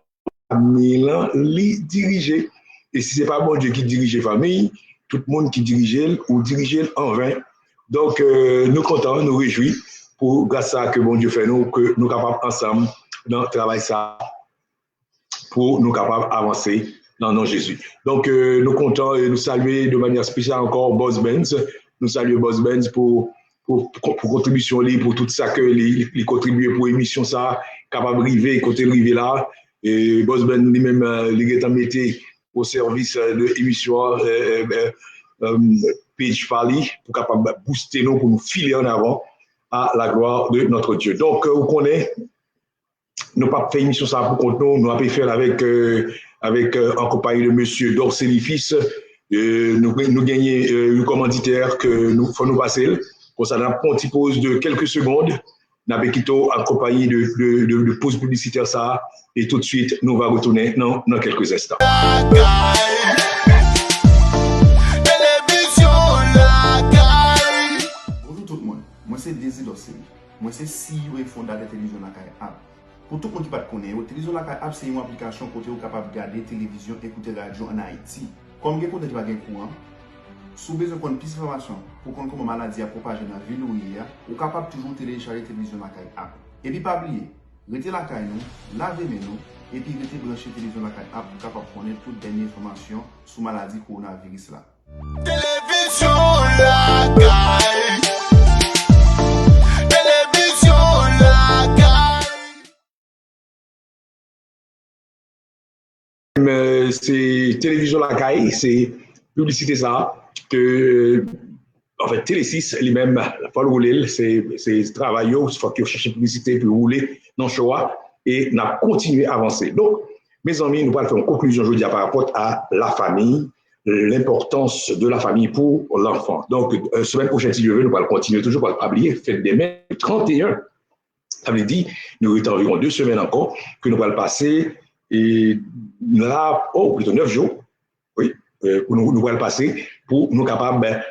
famille lui diriger. Et si c'est pas bon Dieu qui dirige la famille, tout le monde qui dirige ou dirige en vain. Donc nous contents, nous réjouis pour grâce à que bon Dieu fait nous que nous capables ensemble dans le travail ça pour nous capables avancer dans le nom de Jésus. Donc, nous comptons et nous saluer de manière spéciale encore Boss Benz. Nous saluons Boss Benz pour contribution, pour tout ça que les contribuer pour l'émission, ça, capable de river, côté river là. Et Boss Benz lui-même, il est mis au service de l'émission Page Pali pour capable booster nous, pour nous filer en avant à la gloire de notre Dieu. Donc, vous connaissez, nous n'avons pas fait émission ça pour compte nous avons fait avec en compagnie de monsieur Dorceli Fils, nous gagnons un commanditaire que nous faut nous passer. Pour ça, nous avons une petite pause de quelques secondes. Nous avons quitté en compagnie de pause publicitaire ça. Et tout de suite, nous allons retourner dans quelques instants. Bonjour tout le monde, moi c'est Désir Dorceli. Moi c'est CEO et fondateur de Télévision Lakay App. Pour tout le monde qui ne connaît pas, Télévision Lakay App c'est une application côté où capable de regarder télévision, écouter radio en Haïti. Comme vous avez pas de courant, si vous avez besoin de plus d'informations pour connaître comment maladie a propagé dans la ville où il y a, vous capable toujours télécharger Télévision Lakay App. Et puis pas oublier, restez la caille nous, lavez nous et puis restez branché Télévision Lakay App pour capable connaître toutes les dernières informations sur la maladie coronavirus là. Télévision Lakay. Télévision Lakay. C'est Télévision Lakay, c'est publicité ça, que en fait Télé6 lui-même, pas le rouler, c'est travail, il faut qu'il cherche publicité pour rouler dans le choix et n'a continué à avancer. Donc, mes amis, nous allons faire une conclusion aujourd'hui par rapport à la famille, l'importance de la famille pour l'enfant. Donc, semaine prochaine, si Dieu veut, nous allons continuer toujours par oublier, fête des mères, 31 Ça veut dire, nous avons environ 2 semaines encore que nous allons passer, et là, plutôt 9 jours, oui, nous allons passer pour nous capables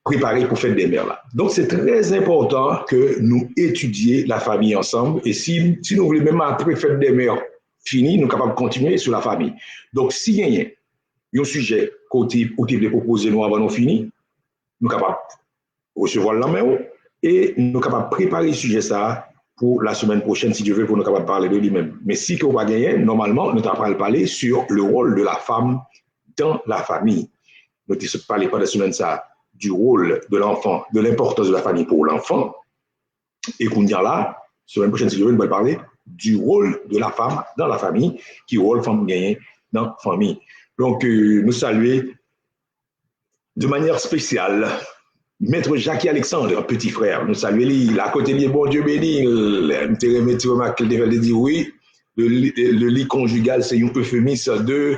préparer pour faire des mères là. Donc, c'est très important que nous étudions la famille ensemble. Et si nous voulons même après faire des mères fini, nous sommes capables de continuer sur la famille. Donc, si il y a un sujet côté où tu veux proposer nous avant nous finir, nous sommes capables de recevoir la main et nous sommes capables de préparer le sujet ça pour la semaine prochaine, si Dieu veut, pour nous capables de parler de lui-même. Mais si on va gagner, normalement, nous sommes de parler sur le rôle de la femme dans la famille. Nous ne parlons pas de semaine ça du rôle de l'enfant, de l'importance de la famille pour l'enfant. Et qu'on dit là, semaine prochaine, si Dieu veut, nous allons parler du rôle de la femme dans la famille, qui rôle femme gagnée dans la famille. Donc, nous saluons de manière spéciale Maître Jackie Alexandre, petit frère. Nous saluons à côté de bon Dieu béni. Je remercie remarque qu'il devait dire oui. Le lit conjugal, c'est un euphémisme de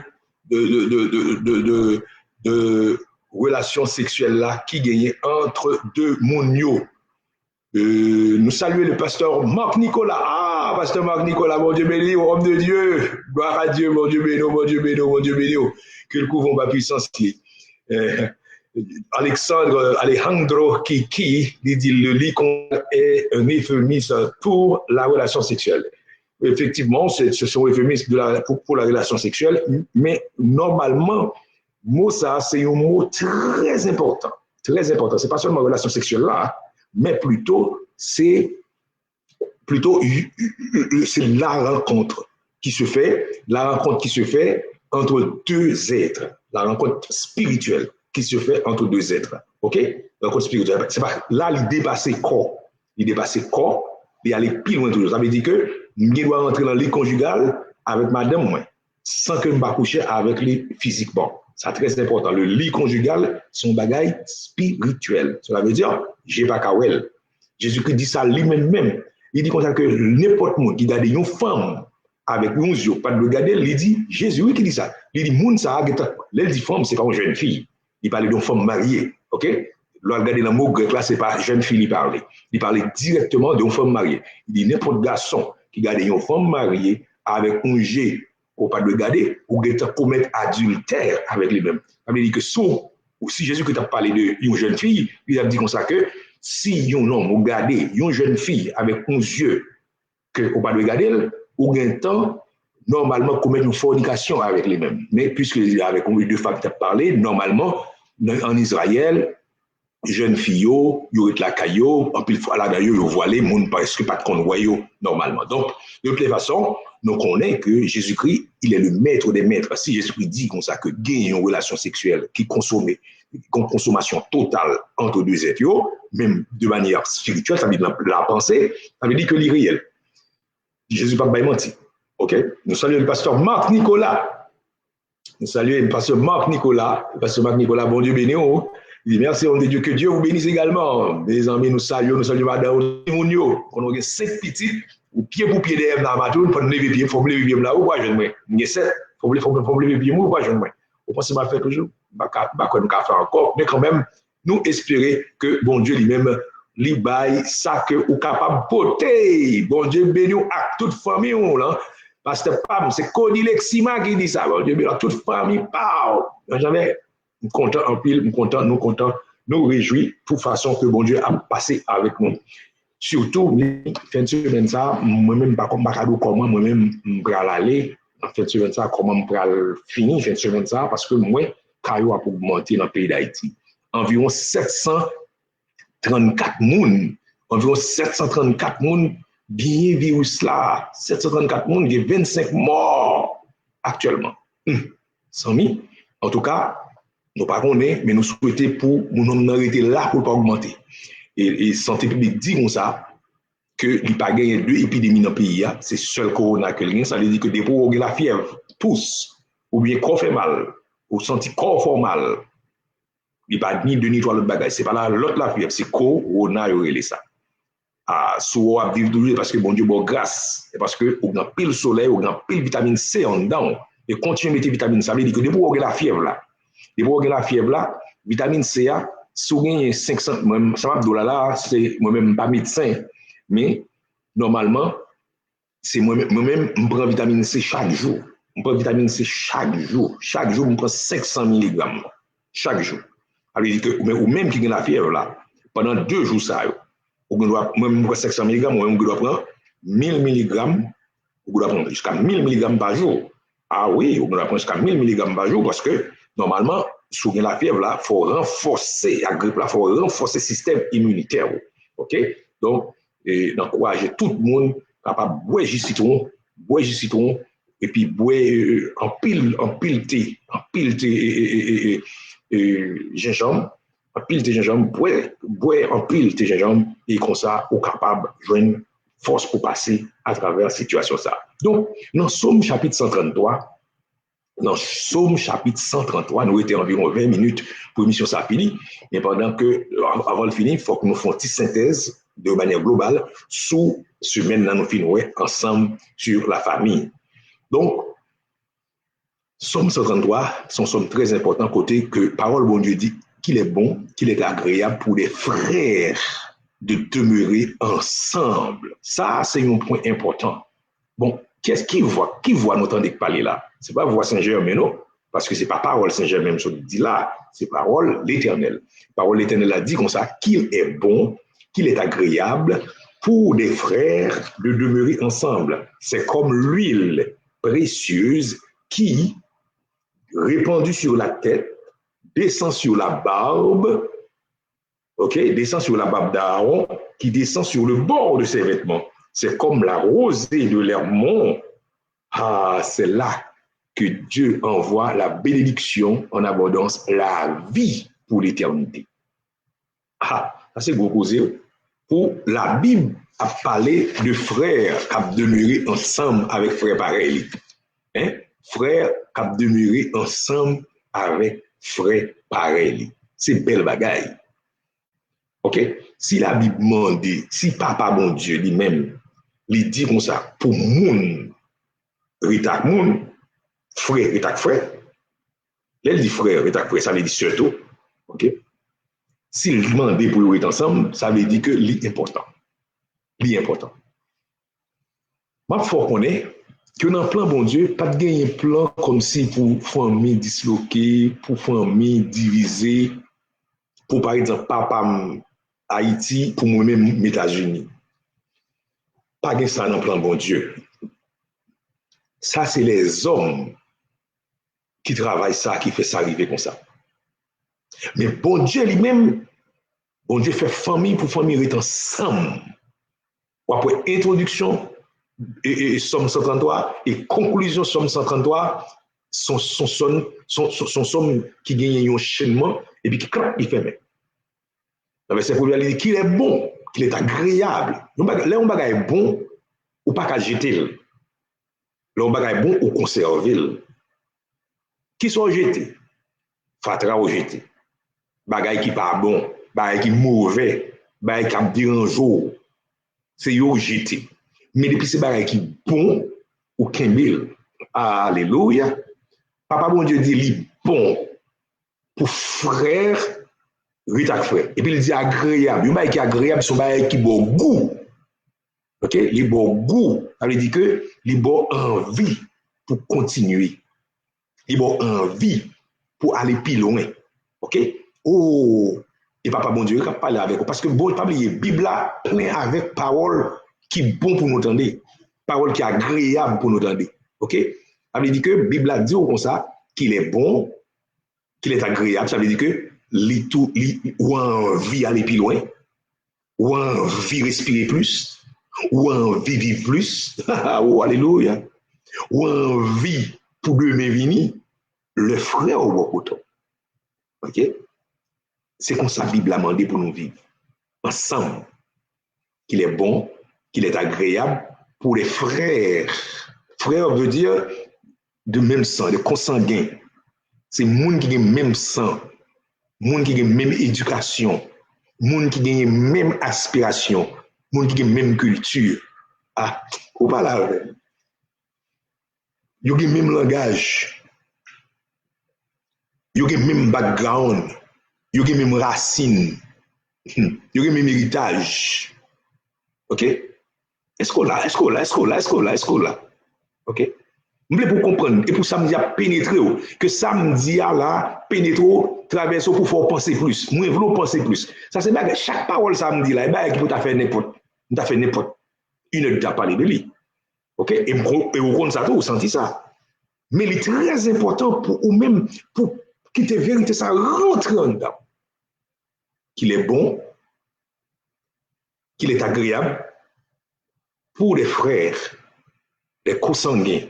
relations sexuelles là qui gagnent entre deux mondiaux. Nous saluons le pasteur Marc Nicolas. Ah, pasteur Marc Nicolas, mon Dieu béni, homme de Dieu. Gloire à Dieu, mon Dieu béni, mon Dieu béni, mon Dieu béni. Que le couvent ma puissance. Alejandro Kiki dit le lit est un euphémisme pour la relation sexuelle. Effectivement, ce sont euphémismes pour la relation sexuelle, mais normalement, mot ça, c'est un mot très important. Très important. Ce n'est pas seulement la relation sexuelle là, mais plutôt c'est la rencontre qui se fait entre deux êtres, la rencontre spirituelle qui se fait entre deux êtres. OK? La rencontre spirituelle. C'est pas là, il dépasse corps. Il dépasse corps et aller plus loin toujours. Ça veut dire que je dois rentrer dans le lit conjugal avec madame, moi, sans que je ne coucher avec lui physiquement. C'est très important. Le lit conjugal, c'est un bagage spirituel. Cela veut dire, j'ai pas kawel. Jésus-Christ dit ça lui-même. Il dit comme ça que n'importe qui qui garde une femme avec un yeux, pas de le garder, il dit, Jésus qui dit ça. Il dit, moun ça, il dit femme, c'est pas une jeune fille. Il parlait d'une femme mariée. OK? Là, regardez dans le mot grec là, c'est pas jeune fille, il parlait directement d'une femme mariée. Il dit, n'importe garçon qui garde une femme mariée avec un G, ou pas de le garder, ou commettre adultère avec lui-même. Ça veut dire que si Jésus-Christ a parlé d'une jeune fille, il a dit comme ça que si un homme ou garder une jeune fille avec un yeux que ou pas de garder, ou un temps normalement commettre une fornication avec lui-même. Mais puisque avec deux femmes qui ont parlé, normalement en Israël, jeune fille, yo est la caillou, en plus là d'ailleurs yo voilé, monde parce que pas de convoyo normalement. Donc de toute façon, nous connaissons que Jésus-Christ, il est le maître des maîtres. Si Jésus-Christ dit comme ça que gagner une relation sexuelle qui consomme une consommation totale entre deux êtres, même de manière spirituelle, ça veut dire la pensée, ça veut dire que l'irréel. Jésus n'a pas menti. OK? Nous saluons le pasteur Marc Nicolas. Nous saluons le pasteur Marc Nicolas. Le pasteur Marc Nicolas, bon Dieu béni. Il dit merci, homme de Dieu, que Dieu vous bénisse également. Mes amis, nous saluons Madame Mounio. On a 5 petits, ou pied pour pied derrière dans la matin, il faut lever pied, il faut lever pied là, ou pas, je ne sais pas. Il y a 7, il faut lever pied, ou pas, je ne sais pas. Vous pensez que je vais faire toujours? Nous allons faire encore, mais quand même, nous espérons que bon Dieu lui-même, lui baille ça que vous capable de porter. Bon Dieu béni à toute famille, là. Parce que c'est Cody Lexima qui dit ça. Bon Dieu béni à toute famille, jamais. Nous comptons en pile, nous réjouis pour façon que bon Dieu a passé avec nous. Surtout, fin de semaine ça, moi-même, pas comme comment moi-même, je vais aller, en fin de semaine ça, comment je vais finir fin de semaine ça, parce que moi, Caillou a augmenté dans le pays d'Haïti. Environ 734 personnes, bien virus là, 734 personnes, il y a 25 morts actuellement. 100 000. En tout cas, nous ne parlons pas, mais nous souhaitons pour nous arrêter là pour ne pas augmenter. Et santé publique dit comme ça que il n'y a pas gagné 2 épidémies dans le pays, c'est seul corona que le ça veut dire que des fois la fièvre tous, ou bien corps fait mal, ou senti corps fort mal, il n'y a pas ni 2 ni 3 l'autre bagage, c'est pas là l'autre la fièvre, c'est corona et ça. Ah, soit à vivre toujours parce que bon Dieu bon grâce, et parce que on a pile soleil, on a pile vitamine C en dedans, et continue à mettre vitamine C, ça veut dire que des fois la fièvre là, vitamine C si vous gagnez 500, moi-même, ça va $, là, c'est moi-même pas médecin, mais normalement, c'est moi-même, je prends vitamine C chaque jour. Je prends vitamine C chaque jour. Chaque jour, je prends 500 mg. Chaque jour. Alors, ou même qui a la fièvre, là, pendant 2 jours, ça, moi, je prends 500 mg, moi, je dois prendre 1000 mg, je dois prendre jusqu'à 1000 mg par jour. Ah oui, on doit prendre jusqu'à 1000 mg par jour parce que, normalement, si vous avez la fièvre, là, il faut renforcer, la grippe, là, il faut renforcer le système immunitaire. OK? Donc, d'encourager tout le monde capable de boire du citron, et puis boire en pile thé gingembre, en pile thé gingembre, boire en pile thé gingembre, et comme ça, on est capable de joindre force pour passer à travers la situation. Ça. Donc, dans Somme chapitre 133, nous avons été environ 20 minutes pour l'émission ça fini, mais pendant que, avant de finir, il faut que nous fassions une petite synthèse de manière globale sous semaine là nous finissons ensemble sur la famille. Donc, Somme 133, c'est un somme très important côté que parole bon Dieu dit qu'il est bon, qu'il est agréable pour les frères de demeurer ensemble. Ça, c'est un point important. Bon, qu'est-ce qu'il voit? Qui voit nous entendre parler là? C'est pas voix Saint-Germain, non? Parce que c'est pas parole Saint-Germain qui dit là, c'est parole l'Éternel. Parole l'Éternel a dit comme ça qu'il est bon, qu'il est agréable pour des frères de demeurer ensemble. C'est comme l'huile précieuse qui, répandue sur la tête, descend sur la barbe, ok, descend sur la barbe d'Aaron, qui descend sur le bord de ses vêtements. C'est comme la rosée de l'Hermon. Ah, c'est là que Dieu envoie la bénédiction en abondance, la vie pour l'éternité. Ah, ça c'est gros causé. Pour la Bible a parlé de frères qui ont demeuré ensemble avec frères pareils. Hein? Frères qui ont demeuré ensemble avec frères pareils. C'est belle bagaille. Ok? Si la Bible demande, si Papa bon Dieu lui-même, il dit comme ça, pour moun, ritak moun, frère, ritak frère, il dit frère, ritak frère, ça veut dire surtout, ok? S'il demande pour être ensemble, ça veut dire que l'important. L'important. Ma faut connaître que dans le plan bon Dieu, pas de gagner plan comme si pour famille disloquée, pour famille divisée, pour par exemple papa Haïti, pour moi-même les États-Unis. Pas de ça dans le plan bon Dieu. Ça, c'est les hommes qui travaillent ça, qui fait ça arriver comme ça. Mais bon Dieu lui-même, bon Dieu fait famille pour famille être ensemble. Après introduction et Somme 133 et conclusion Somme 133 sont somme qui gagne un enchaînement et puis qui craque, il fait. C'est pour lui dire qu'il est bon, qu'il est agréable. Là, on bagaille bon, ou pas qu'à jeter. Là, on bagaille bon, ou conserver. Qui sont jetés? Fatra ou jeté. Bagaille qui pas bon, bagaille qui mauvais, bagaille qui a dérangeau, c'est yo jeté. Mais depuis ces bagaille qui bon, ou kembil. Alléluia. Papa bon Dieu dit li bon pour frère, ritak frère. Et puis il dit agréable. Un bagaille qui agréable, son bagaille qui bon goût. Ok? Li bon goût. Ça veut dire que li bon envie pour continuer. Li bon envie pour aller plus loin. OK? Oh, et papa bon Dieu, il a parlé avec vous. Parce que bon, pas oublier, Bible là, plein avec parole qui est bon pour nous entendre. Parole qui est agréable pour nous entendre. OK? Ça veut dire que Bible a dit comme ça, qu'il est bon, qu'il est agréable. Ça veut dire que ou envie aller plus loin, ou envie respirer plus, ou envie vivre plus. Oh, alléluia. Ou envie pour demain venir, le frère au bon côté. OK? C'est comme ça la Bible a demandé pour nous vivre ensemble. Qu'il est bon, qu'il est agréable pour les frères. Frère veut dire de même sang, de consanguin. C'est monde qui a même sang, monde qui a même éducation, monde qui a même aspiration, monde qui a même culture. Ah, ou pas là. Ils ont même langage. Ils ont même background. yo gen même racine, yo gen même héritage. OK? Est-ce qu'on là? OK? M'ble pour comprendre et pour ça me dit à pénétrer que ça me dit à là pénétrer traverser pour faire penser plus. Moi vouloir penser plus. Ça c'est bague chaque parole ça me dit là et bague qui peut ta faire n'importe. T'a fait n'importe une heure t'a parlé de lui. OK? Et au compte ça tout vous senti ça. Mais il est très important pour ou même pour quitter vérité ça rentrer en dedans. Qu'il est bon, qu'il est agréable pour les frères, les consanguins,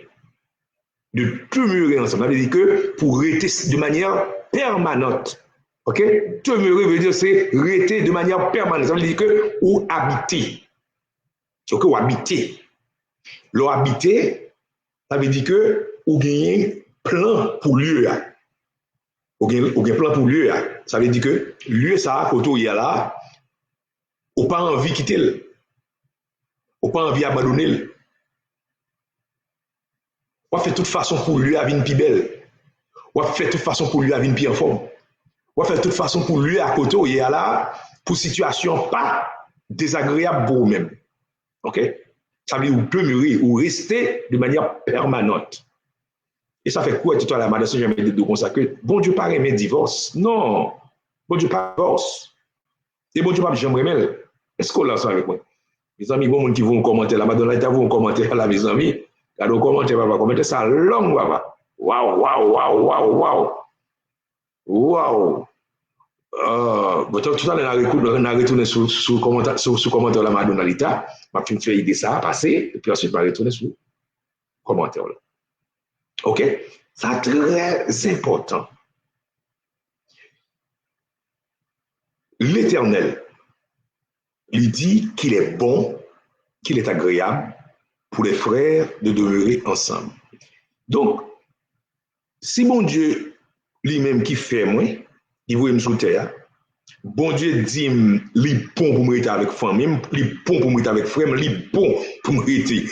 de demeurer ensemble. Ça veut dire que pour rester de manière permanente. OK? Demeurer veut dire c'est rester de manière permanente. Ça veut dire que ou habiter. C'est que ou habiter. L'on habiter, ça veut dire que ou gagner plan pour lieu. Ou gagner plan pour lieu. Ça veut dire que lieu ça côté où il y a là, ou pas envie quitter le. Ou pas envie abandonner le. Ou fait de toute façon pour lui à une plus belle. Ou fait de toute façon pour lui à une plus en forme. Ou fait de toute façon pour lui à côté où il y a là pour situation pas désagréable pour vous-même. OK? Ça veut dire ou demeurer ou rester de manière permanente. Et ça fait quoi tu la madame jamais dit comme ça que bon Dieu pas aimer divorce. Non. Bon Dieu pas divorce. Et bon Dieu pas jamais aimer. Est-ce qu'on l'a ça avec moi? Mes amis, bon monde qui vont commenter là, madame là, vont commenter là mes amis. Alors commenter ça long papa. Waouh. Tout à l'heure on a retourné sur commentaire la madame Lita, m'a fait idée ça a passé et puis ensuite m'a retourné sur commentaire là. OK? Ça très important. L'Éternel lui dit qu'il est bon, qu'il est agréable pour les frères de demeurer ensemble. Donc, si mon Dieu lui-même qui fait moi, il veut me sous terre, bon Dieu dit li bon pour me rester avec famille, li bon pour me rester avec frère, li bon pour me rester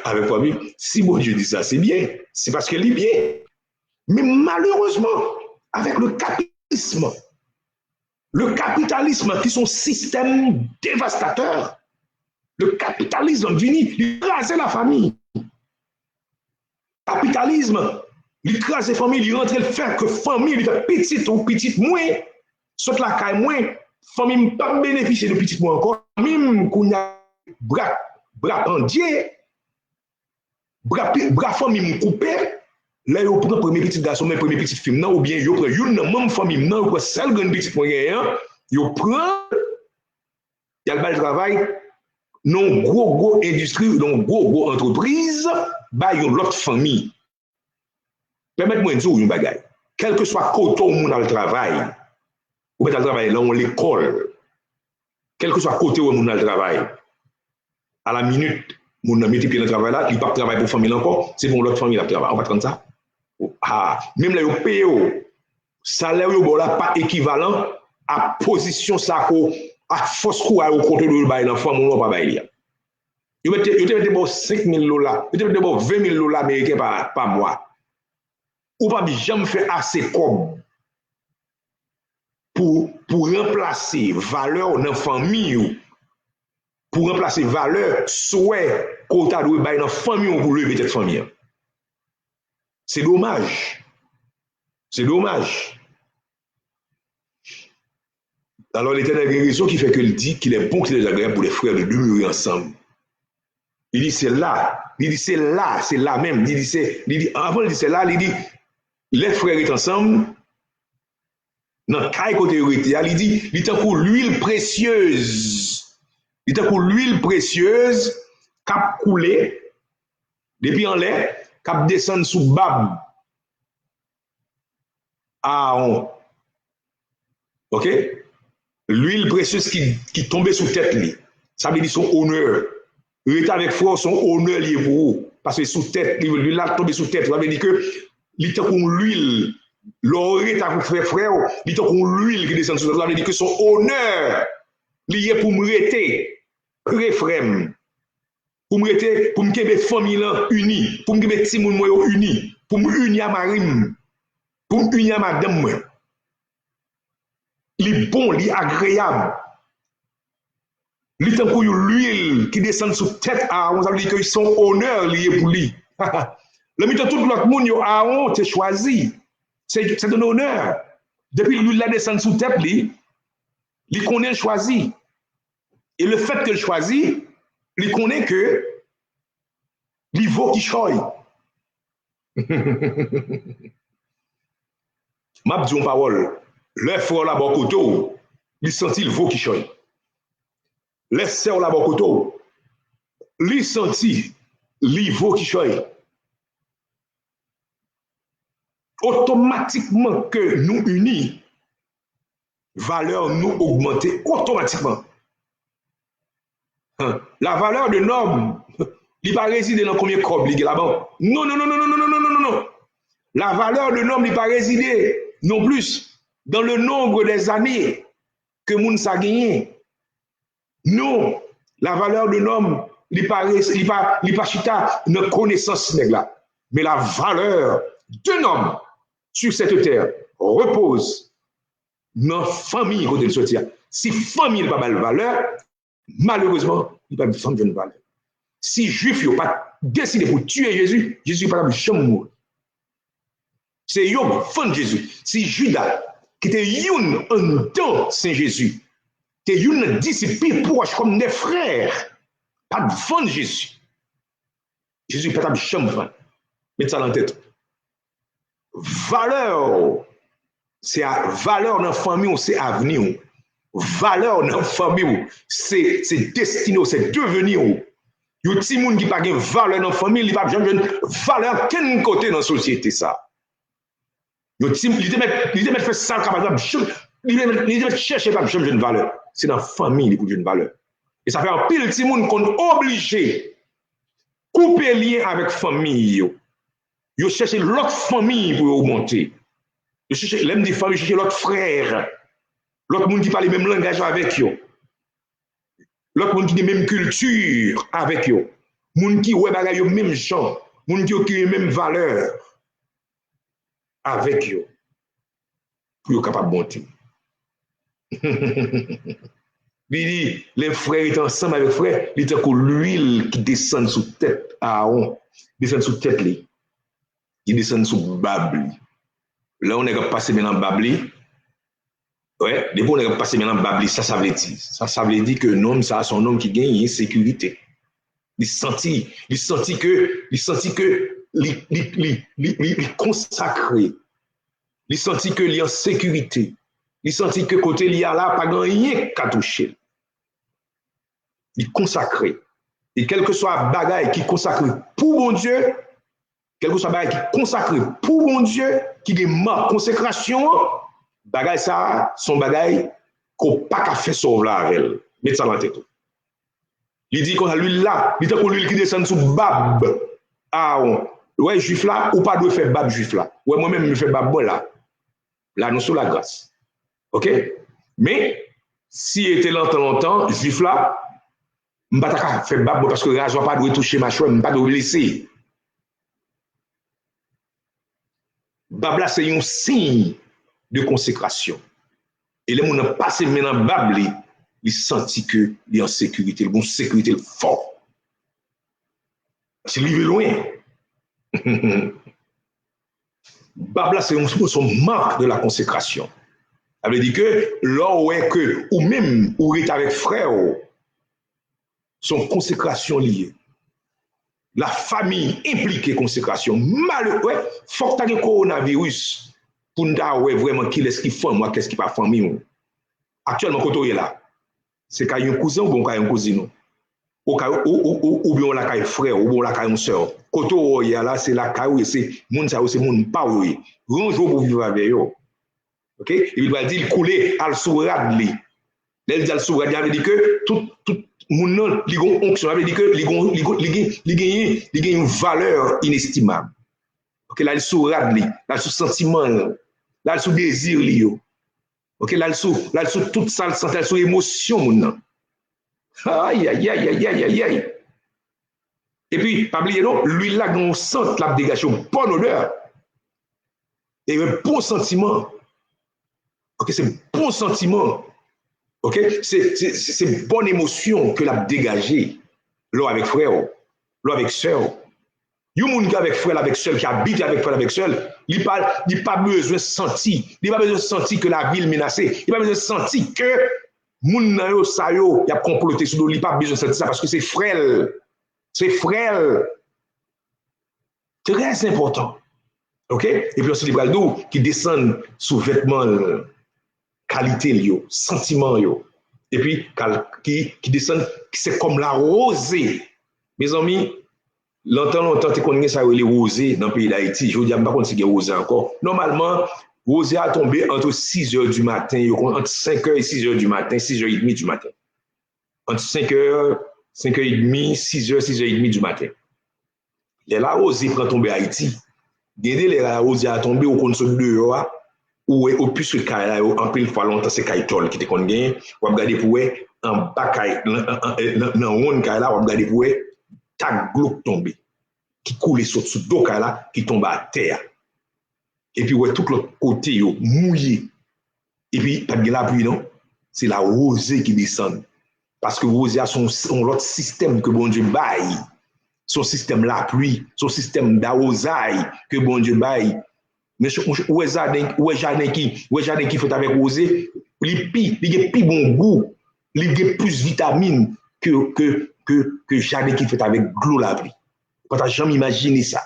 avec famille. Si bon Dieu dit ça, c'est bien. C'est parce qu'il est bien. Mais malheureusement, avec le capitalisme qui sont système dévastateur, le capitalisme vient écraser la famille. Le capitalisme, il écrase la famille, il rentre, il fait que famille, il fait petite ou petite moins, saute la caille moins, famille ne pas bénéficier de petite moins encore, même qu'on a bras pendier, bras famille coupé, là, il prend premier petit garçon, même premier petite fille, ou bien il prend une même famille, non, ou celle grande petite moyen, il prend, il y a le travail, non gros industrie, non gros entreprise, bah yon l'autre famille. Permettez-moi de dire une bagaille. Quel que soit côté où on a le travail, ou bien le travail là on l'école. Quel que soit côté où on a le travail, à la minute on a mis pied dans le travail là, il pas travailler pour famille encore, c'est pour l'autre famille là travail. On va prendre ça. Même là yo paye salaire yo là pas équivalent à position ça ko à force quoi au côté de bail l'enfant mon pas bail. Yo mette bon 5 000 $, yo mette bon 20 000 $ américains par mois. Ou pas jamais fait assez comme pour remplacer valeur dans famille pour remplacer valeur souhait qu'on t'a doué bail dans famille pour lever cette famille. C'est dommage. C'est dommage. Alors l'Éternel a une raison qui fait qu'il dit qu'il est bon, qu'il est agréable pour les frères de demeurer ensemble. Il dit c'est là. Il dit c'est là même. Avant il dit c'est là, il dit les frères sont ensemble. Dans quel côté il dit il est pour l'huile précieuse. Il est pour l'huile précieuse qui a coulé depuis en l'air, qui a descendu sous Bab. OK? L'huile précieuse qui tombait sous tête lui. Ça veut dire son honneur. Il est avec frère, son honneur lié pour vous. Parce que sous tête, l'huile a tombé sous tête. Ça veut dire que il est comme l'huile. L'oreille a fait frère, il est comme l'huile qui descend sous tête. Ça veut dire que son honneur lié pour me rester préfrème. Pour me rester, pour me faire famille unie. Pour me faire petit monde unis. Pour me unir à ma rime. Pour me unir à madame. li bon, li agréable. Li tant pour l'huile qui descend sous tête Aaron, ça veut dire que son honneur lié pour lui. Le mi tout l'autre monde yo Aaron t'es choisi. C'est un honneur. Depuis l'huile la descend sous tête li connaît choisi. Et le fait que le choisit, il connaît que il vaut qui choisit. M'a dit une parole, le frère là bas côté, il senti le vaut qui choisit. Les sœurs là bas côté, il senti le vaut qui choisit. Automatiquement que nous unis, valeur nous augmenter automatiquement. La valeur de l'homme, il pas résider dans combien de corps là-bas. Non. La valeur de l'homme, il pas résider non plus dans le nombre des années que moun sa gagné. Non, la valeur de l'homme, il pas chita dans connaissance là. Mais la valeur d'un homme sur cette terre repose dans la famille côté de sortir. Si famille n'a pas de valeur, malheureusement, il n'y a pas de femme de valeur. Si juif n'a pas décidé pour tuer Jésus, Jésus n'est pas capable de jamais mourir. C'est Yob, fan de Jésus. Si Judas, qui était une en temps Saint Jésus, qui était une disciple proche comme des frères, pas de fan de Jésus. Jésus n'est pas capable de jamais mourir. Mettez ça dans la tête. Valeur, c'est valeur dans la famille, c'est avenir. Valeur dans la famille, c'est destiné, c'est devenir. Il y a des gens qui n'ont pas de valeur dans la famille, ils n'ont pas de valeur quel côté dans la société. Ça. Il y a des gens qui ont fait ça, ils ont cherché pas de valeur. C'est dans la famille qu'ils ont une valeur. Et ça fait un pile de gens qui sont obligés de couper lien avec la famille. Ils cherchent l'autre famille pour augmenter. Ils cherchent l'homme des familles, ils cherchent l'autre frère. L'autre monde qui parle le même langage avec eux. L'autre monde qui a la même culture avec eux. Monde qui ouais bagay yo même genre, monde qui a la même valeur avec eux. Pour être capable de monter. Il dit, les frères étaient ensemble avec les frères, il était comme l'huile qui descend sous tête Aaron, descend sous tête lui. Il descend sous Babli. Là on est passé maintenant Babli. Ouais, depuis on est passé maintenant Babli, ça veut dire. Ça veut dire que l'homme, ça son homme qui gagne une sécurité. Il sentit que il consacré. Il sentit que il est en sécurité. Il sentit que côté il y a là pas rien qu'à toucher. Il consacré. Et quel que soit bagaille qui consacré pour bon Dieu, quel que soit bagaille qui consacré pour bon Dieu, qui est ma consécration, bagaille ça, son bagaille qu'on pas qu'à faire sauver là avec elle. Mettez ça dans la tête. Il dit qu'on a l'huile là, il dit qu'on l'huile qui descend sous Bab. Ah, ouais, juif là, ou pas doit faire Bab juif là. Ouais, moi-même, je fais Bab bon là. Là, nous sous la grâce. OK? Mais, si il était longtemps, juif là, je ne vais pas faire Bab parce que je ne vais pas toucher ma choix, je ne vais pas laisser. Bab là, c'est un signe de consécration. Et les gens passent maintenant Bab, ils sentent qu'il est en sécurité, il est en sécurité fort. C'est lui loin. Bab là, c'est son marque de la consécration. Ça veut dire que là où est que, ou même, ou est avec frère, son consécration liée. La famille impliquée consécration. Malheureux, il faut que tu aies un coronavirus pour nous dire vraiment qui est-ce qui fait moi, qu'est-ce qui pas famille. Actuellement, quand on est là, c'est qu'il y a un cousin ou bien un cousin. Ou bien on a un frère, ou bien on a une soeur. Quand on est là, c'est la caille, c'est mon ça, c'est mon pas. Un jour pour vivre avec eux. OK? Et il va dire, il coulait à l'sourad. Il dit à l'sourad, il veut dire que tout mon nom, il y a une onction, il veut dire que il y a une valeur inestimable. OK? Là, il sourad, là, il sous sentiment, là, il sous désir. OK? Là, il sous toute ça, il sous émotion. Aïe, aïe, aïe, aïe, aïe, aïe. Et puis, pas oublier, non, lui, là, on sent la dégagation, bonne odeur. Et un bon sentiment. OK, c'est bon sentiment. OK, c'est bonne émotion que l'a dégagé là avec frère, là avec sœur. Yon moun qui avec frère avec sœur qui habite avec frère avec sœur, il pas besoin de sentir, il pas besoin de sentir que la ville menacée, il pas besoin de sentir que moun nan yo sa yo y a comploté sur lui, il pas besoin de sentir ça parce que c'est frère. C'est frère. Très important. OK? Et puis aussi, les bras qui descendent sous vêtements qualité, yo, sentiment. Yo. Et puis, qui descendent, c'est comme la rosée. Mes amis, longtemps, tu connais ça, les rosées dans le pays d'Haïti. Je ne dis pas qu'on sait rosée encore. Normalement, rosée a tombé entre 6 h du matin, entre 5 h et 6 h du matin, 6 h 30 du matin. Entre 5 h, 5 h 30, 6 h, 6 h 30 du matin. La rosée prend tomber Haïti. Gende la rosée a tombé au compte de dehors ou au plus que kaya en pile fois longtemps c'est kaitol qui te kon gagne ou regarder pour en bas kay dans ronde kaya là ou regarder pour tag glock tomber qui coule sur dos kaya là qui tombe à terre. Et puis tout l'autre côté yo mouillé. Et puis pas de la pluie non, c'est la rosée qui descend parce que rosée a son l'autre système que bon Dieu baille. Son système la pluie, son système d'arrosage que bon Dieu baille. Mais où est jardin qui fait avec rosé, il a plus bon goût, il a plus de vitamines que jardin qui fait avec l'eau la pluie. On n'a jamais imaginé ça.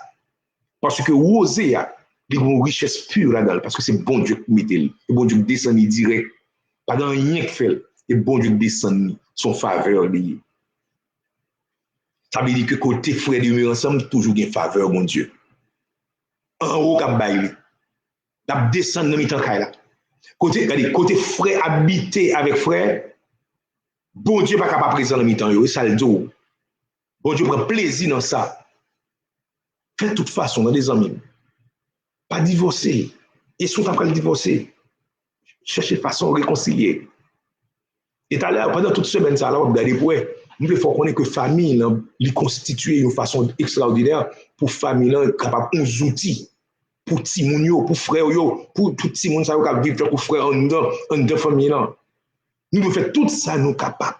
Parce que rosé a une richesse pure là-dedans, parce que c'est bon Dieu qui met, c'est bon Dieu qui descend direct. Pas dans rien qui fait, et bon Dieu qui descend son faveur lié. Ça veut dire que côté frère de ensemble, toujours une faveur, mon Dieu. En haut, cap baile. D'ab descendre dans mi-temps là. Côté frère habité avec frère, bon Dieu pas capable présent dans mi-temps yo, ça le dit. Bon Dieu prend plaisir dans ça. Faites de toute façon dans des amis. Pas divorcer. Et sont après le divorcer. Chercher façon de réconcilier. Et pendant toute semaine ça là, on regarder pour il faut qu'on ait que famille li constituer une façon extraordinaire pour famille capable uns outils pour ti moun yo, pour frère yo, pour tout ti moun ça yo capable vivre pour frère en dedans famille là. Nous devons faire tout ça nous capable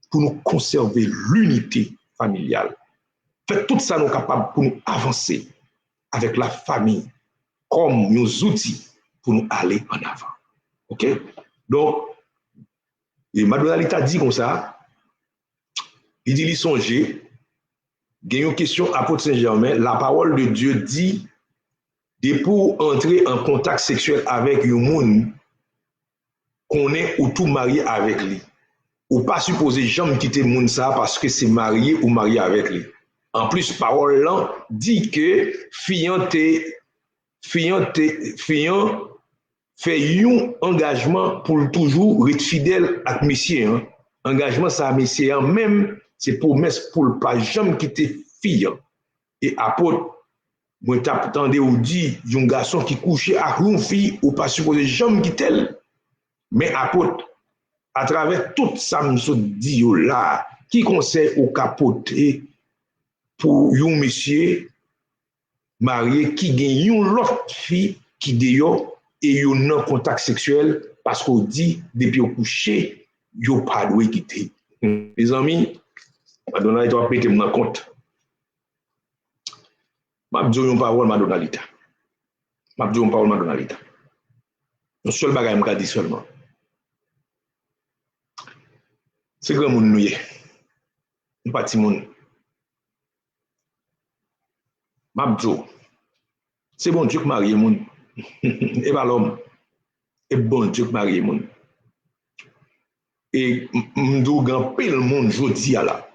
pour nous conserver l'unité familiale. Faire tout ça nous capable pour nous avancer avec la famille comme nos outils pour nous aller en avant. OK? Donc et Madonna dit comme ça. Il dit, il songeait, il y a une question à Apôtre Saint-Germain, la parole de Dieu dit, de pour entrer en contact sexuel avec un monde, qu'on est ou tout marié avec lui. Ou pas supposer jamais quitter le monde ça parce que c'est marié ou marié avec lui. En plus, parole là dit que fiant fait un engagement pour toujours être fidèle à monsieur. Hein. Engagement ça monsieur même c'est promesse pour ne pas jamais quitter fille. Et apôtre, moi t'attendais ou dit un garçon qui couchait avec une fille ou pas supposé jamais quitter elle. Mais apôtre, à travers tout ça me dit là, qui conseille au capoter pour un monsieur marié qui gagne une autre fille qui d'ailleurs et un non contact sexuel parce qu'on dit depuis au coucher, yo pas doué quitter. Les amis, Madonna doit péter mon compte. M'a dit une parole Madonnalita. M'a dit une parole Madonnalita. Un seul bagage m'a dit seulement. C'est grand monde nous nous pas petit monde. M'a dit c'est bon Dieu qui marie monde. Et pas l'homme. Et bon Dieu qui marie monde. Et m'dou grand pile monde jodi a là.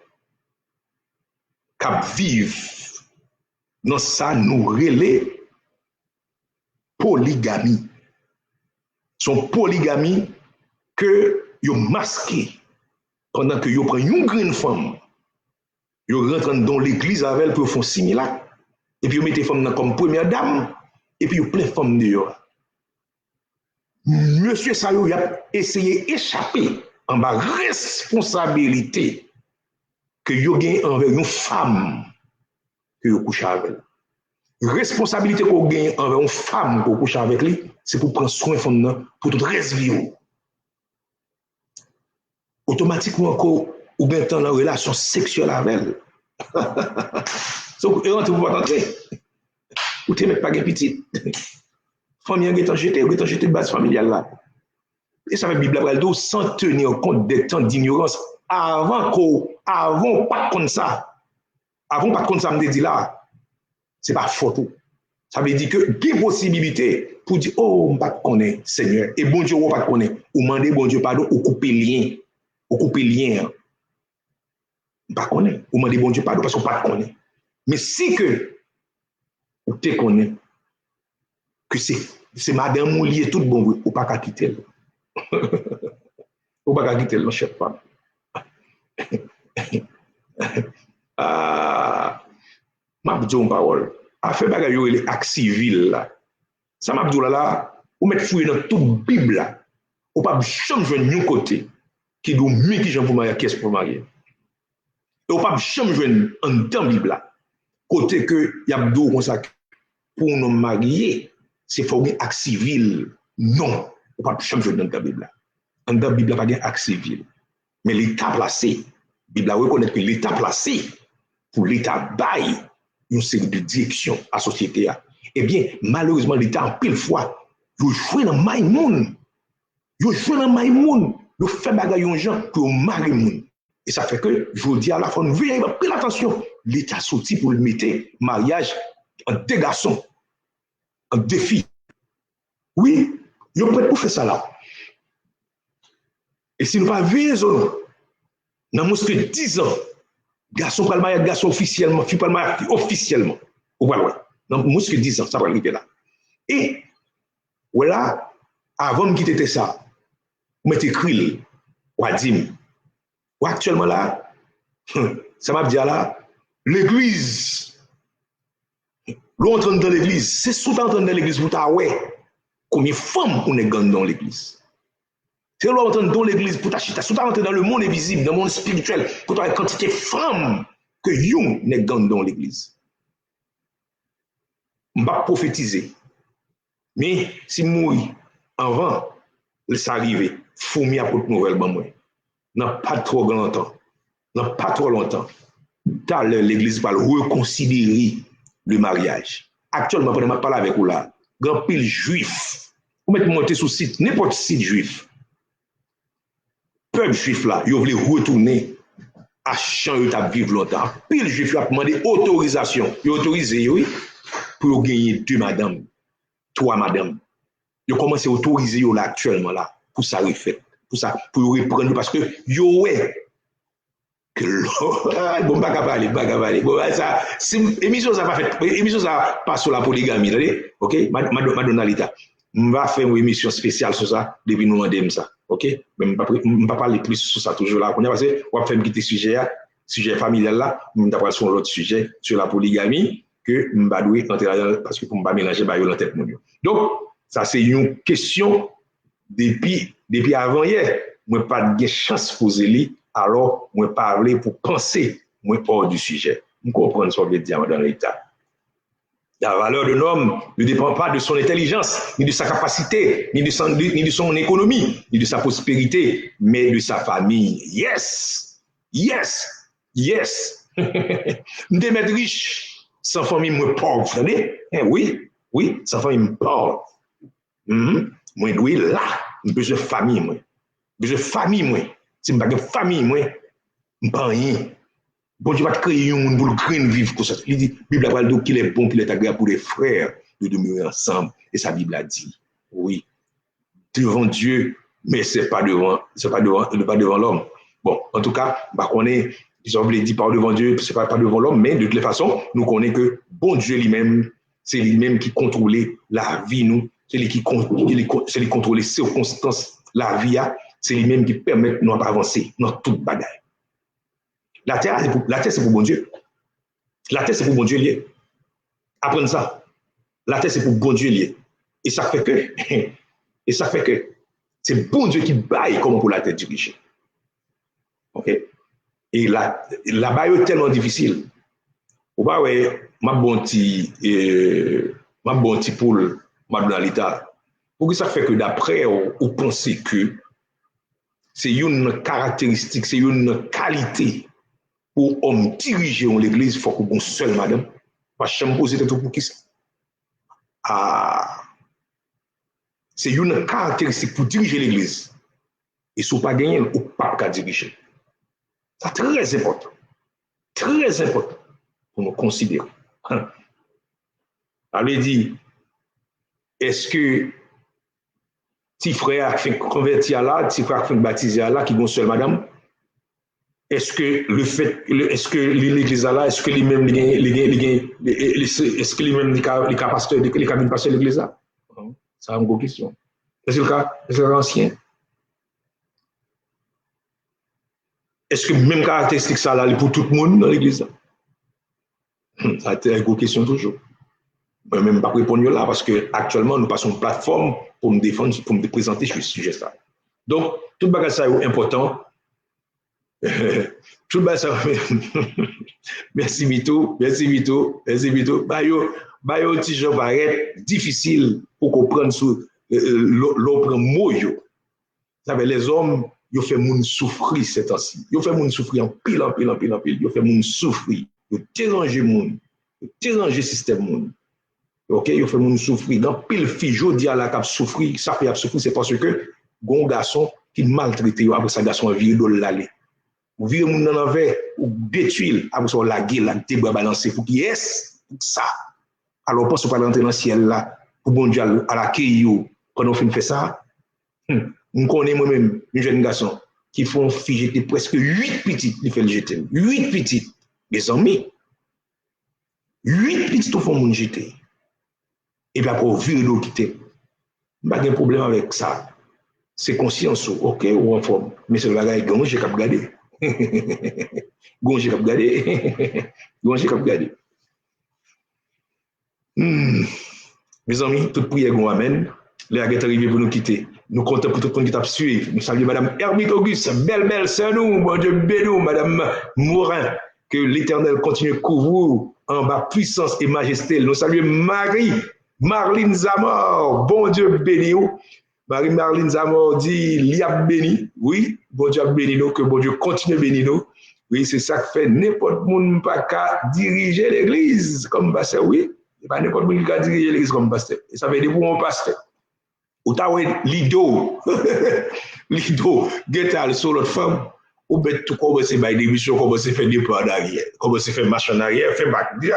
Cap vive dans ça nous relais polygamie. Son polygamie que yo masqué pendant que yo prend une grande femme. Yo rentre dans l'église avec elle pour faire similaire et puis yo mette femme comme première dame et puis yo plein femme dehors. Monsieur ça yo a essayé d'échapper en bas responsabilité que yo gagne envers une femme que yo couche avec. Responsabilité qu'on gagne envers une femme qu'on couche avec lui, c'est pour prendre soin de pour tout reste vie. Automatiquement, encore, ou bien dans la relation sexuelle avec elle. Donc, et on ne peut pas entrer. Ou tu ne mets pas de petit. Famille est jeté de base familiale là. Et ça fait Bible là, sans tenir compte des temps d'ignorance avant pas comme ça. Avant pas comme ça, me dit là, c'est pas photo. Ça veut dire que il y a possibilité pour dire oh, on pas connaît Seigneur et bon Dieu on pas connaît ou demander bon Dieu pardon ou couper lien. Pas connaît ou demander bon Dieu pardon parce qu'on pas connaît. Mais si que ou te connaît que c'est madame ou lié tout bon ou pas qu'à quitter. Ou pas qu'à quitter mon chef pas. M'a dit une parole. Affaire bagay yo les actes civils là. Ça m'a dit là, ou mettre fouiller dans toute Bible là. Ou pas jamais joindre un côté qui doit mieux qui j'en pour marier qu'est-ce pour marier. Et ou pas jamais joindre en dans Bible là. Côté que y a do comme ça pour nous marier, c'est former acte civil. Non, ou pas jamais joindre dans la Bible là. En dans Bible là pas gain acte civil. Mais l'état placé, Bible reconnaît que l'état placé pour l'état bail une série de directions à la société. Eh bien, malheureusement, l'État, en pile fois, il joue dans Maïmoun. Il joue dans Maïmoun. Il fait bagaille aux gens pour marier moun. Et ça fait que, je dis à la fois, veillez, prenez attention. L'État sorti pour le mettre mariage en deux garçons, en deux filles. Oui, il est prêt pour faire ça là. Et si nous ne pas veillons, dans moins que 10 ans, garçon pas le mariage, garçon officiellement, fille pas le mariage officiellement. Ou voilà. Dans moins que 10 ans, ça va arriver là. Et voilà, avant de quitter ça, vous mettez écrit, ou dit, ou actuellement là, ça m'a dit là, l'église, l'on entre dans l'église, c'est souvent entrer dans l'église pour ta ouais, combien de femmes on est dans l'église. C'est là entrer dans l'église pour ta chita, souvent entrer dans le monde invisible, dans le monde spirituel, pour ta quantité de femmes que you n'est dans l'église. Je ne vais pas prophétiser. Mais si mourir avant, ça arrive, fourmi à pour nouvelle ban moi. Non pas trop longtemps. Non pas trop longtemps. L'église va reconsidérer le mariage. Actuellement, pendant que je parle avec vous là, grand pile juif. Vous mettez monter sur site, n'importe site juif. Peuple juif là, ils veulent retourner à champ de vivre longtemps. Pile juif a demandé autorisation. Ils autorisent oui pour gagner 2 madames, 3 madames. Ils commencent à autoriser là actuellement là pour ça refait. Pour ça pour reprendre parce que yo ouais que bon pas parler. Bon ça émission ça pas fait émission ça pas sur la polygamie, attendez. OK, Madonna Lita. On va faire une émission spéciale sur ça depuis nous demander ça. OK, mais on pas parler plus sur ça toujours là. Parce que on va faire un petit sujet familial là, on va parler sur l'autre sujet sur la polygamie que on va douer entrer parce que pour pas mélanger ba yo dans tête mon. Donc ça c'est une question depuis avant hier, moi pas de chance poser lui alors moi parler pour penser moi hors du sujet. On comprend ce que veut dire dans l'état. La valeur de l'homme ne dépend pas de son intelligence, ni de sa capacité, ni de son économie, ni de sa prospérité, mais de sa famille. Yes! Nous devons être riches sans famille moins pauvre, vous savez? Oui, sans famille pauvre. Moi, oui, là, j'ai besoin de famille, moi. Si je n'ai pas de famille, moi, je n'ai pas rien. Bon Dieu va te créer un monde pour le vivre comme ça. Il dit, la Bible a dit qu'il est bon, qu'il est agréable pour les frères de demeurer ensemble. Et sa Bible a dit, oui, devant Dieu, mais c'est pas devant l'homme. Bon, en tout cas, on est, ils ont dit pas devant Dieu, c'est pas devant l'homme, mais de toutes les façons, nous connaissons que bon Dieu lui-même, c'est lui-même qui contrôle la vie, nous, c'est lui qui contrôle les circonstances, la vie, c'est lui-même qui permet de nous avancer dans toute bagaille. La terre, c'est pour bon Dieu. La terre, c'est pour bon Dieu lié. Apprenez ça. La terre, c'est pour bon Dieu lié. Et ça fait que c'est bon Dieu qui baille comment pour la terre diriger. OK? Et la baille est tellement difficile. Ou pas, ouais, ma bon petit poule, ma dans l'état. Pour que ça fait que d'après, on pense que c'est une caractéristique, c'est une qualité pour homme diriger l'église, il faut qu'on seul madame. Pas jamais poser tout pour qui ça. Ah, c'est une caractéristique pour diriger l'église. Et si vous pas gagné, ou pas qu'à diriger. C'est très important. Très important pour nous considérer. Elle dit, est-ce que petit frère qui fait converti à là, petit frère qui fait baptisé à là, qui vont seul madame, est-ce que le fait, est-ce que l'église à là, est-ce que lui-même, est-ce que lui-même, les capacités, les cabines passer l'église là? C'est une bonne question. Est-ce que le cas, est-ce que le cas ancien? Est-ce que même caractéristique ça là pour tout le monde dans l'église là? Ça a été une bonne question toujours. Je ne peux même pas répondre là parce que actuellement nous passons une plateforme pour me défendre, pour me présenter sur ce sujet là. Donc, tout le bagage ça est important. Tout le bagage ça. Merci Vito. Bayo, petit Jean paraît difficile pour comprendre sur l'autre mot. Les hommes, ils font moun souffrir ces temps-ci. Ils font moun souffrir en pile. Ils font moun souffrir. Ils dérangent moun. Ils dérangent le système moun. Ok, il faut moun souffrir. Dans pile fijo dit à la cap souffrir, ça fait souffrir, c'est parce que gon garçon qui maltraité après ça garçon viré de l'aller. Ou viré moun dans l'envers ou détruire après ça la gueule, la tête balancer pour qui est ça. Alors pense pas rentrer dans le ciel là pour bon Dieu à la keyo quand on fait ça. On connaît moi-même un jeune garçon qui font jeter presque 8 petites, il fait le jeter. 8 petites. Mes amis. 8 petites tout font moun jeter. Et puis après, virer l'eau quitter. Pas de problème avec ça. C'est conscience, ok, ou en forme. Mais c'est le bagage gonge qui a regardé. Gonge qui a regardé. Gonge qui a regardé. Mes amis, toute prière qu'on amène, les aguettes arrivés pour nous quitter. Nous comptons pour tout le monde qui t'a suivi. Nous saluons Madame Hermite Auguste, belle c'est nous, bon Dieu bénou, Madame Morin. Que l'Éternel continue de couvrir en bas puissance et majesté. Nous saluons Marie. Marlene Zamor, bon Dieu béni. Marie-Marlene Zamor dit, l'y a béni. Oui, bon Dieu béni nous, que bon Dieu continue béni nous. Oui, c'est ça que fait n'importe monde pas qu'à diriger l'église comme pasteur, oui. Et pas n'importe monde qui a diriger l'église comme pasteur. Et ça veut dire pour un pasteur. Ou t'as Lido, Lido, Getal sur l'autre femme, ou bien tout commencer par des missions, commencer à faire des plans d'arrière, commencer à faire marche en arrière, faire bac. Ouais,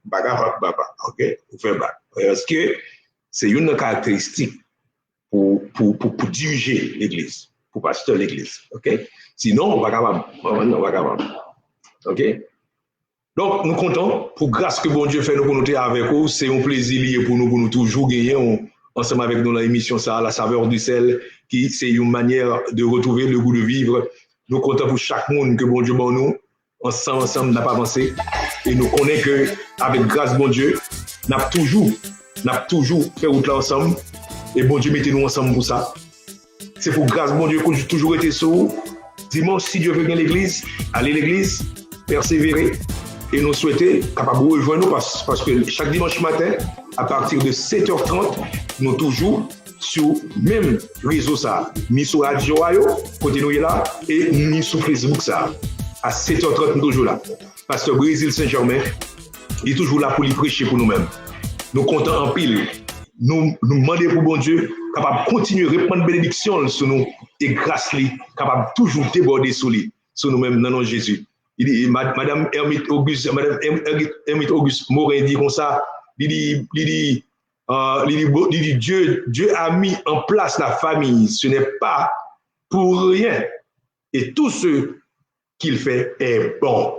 papa, ok, vous faites bac. Parce que c'est une caractéristique pour diriger l'église, pour pasteur l'église, ok. Sinon, on va capable, ok. Donc, nous comptons, pour grâce que bon Dieu fait nous pour nous avec vous, c'est un plaisir pour nous toujours gagner ensemble avec nous dans l'émission ça, la saveur du sel, qui c'est une manière de retrouver le goût de vivre. Nous comptons pour chaque monde que bon Dieu bon nous, ensemble n'a pas avancé. Et nous connaissons que avec grâce bon Dieu, n'a toujours fait route là ensemble. Et bon Dieu mettez nous ensemble pour ça. C'est pour grâce bon Dieu qu'on a toujours été sur. Dimanche, si Dieu veut bien l'église, allez l'église, persévérer. Et nous souhaitons capable de rejoindre nous parce que chaque dimanche matin, à partir de 7h30, nous toujours sur même réseau ça, mis sur Radio côté nous là, et mis sur Facebook ça. À 7h30, nous toujours là. Pasteur Brésil Saint-Germain, il est toujours là pour lui prêcher pour nous-mêmes. Nous comptons en pile. Nous demandons pour bon Dieu, capable de continuer à répandre bénédiction sur nous et grâce lui, capable de toujours déborder sur nous-mêmes dans le nom de Jésus. Il dit, Madame Hermite Auguste Morin dit comme ça, il dit Dieu a mis en place la famille, ce n'est pas pour rien. Et tout ce qu'il fait est bon.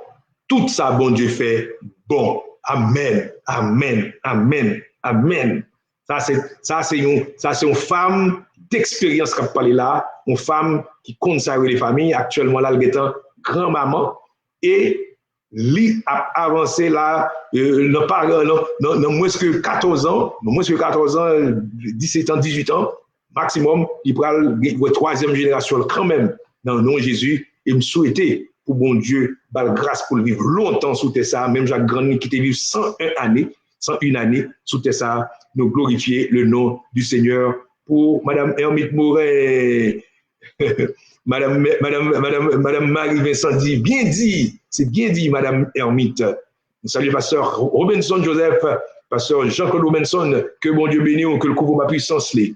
Tout ça, bon Dieu fait bon. Amen, amen, amen, amen. Ça, c'est une femme d'expérience qui a parlé là, une femme qui consacre les familles. Actuellement, là, elle est en grand-maman. Et lui a avancé là, non moins que 14 ans, 17 ans, 18 ans, maximum, il prend la troisième génération quand même dans le nom de Jésus. Et me souhaiter pour bon Dieu, grâce pour vivre longtemps sous ça, même Jacques Grandi qui te vivre 101 années, 101 années sous ça, nous glorifier le nom du Seigneur pour Madame Hermite Moret. Madame Marie-Vincent dit, c'est bien dit, Madame Hermite. Nous saluons Pasteur Robinson Joseph, Pasteur Jean-Claude Robinson, que bon Dieu bénisse, que le couvre ma puissance les,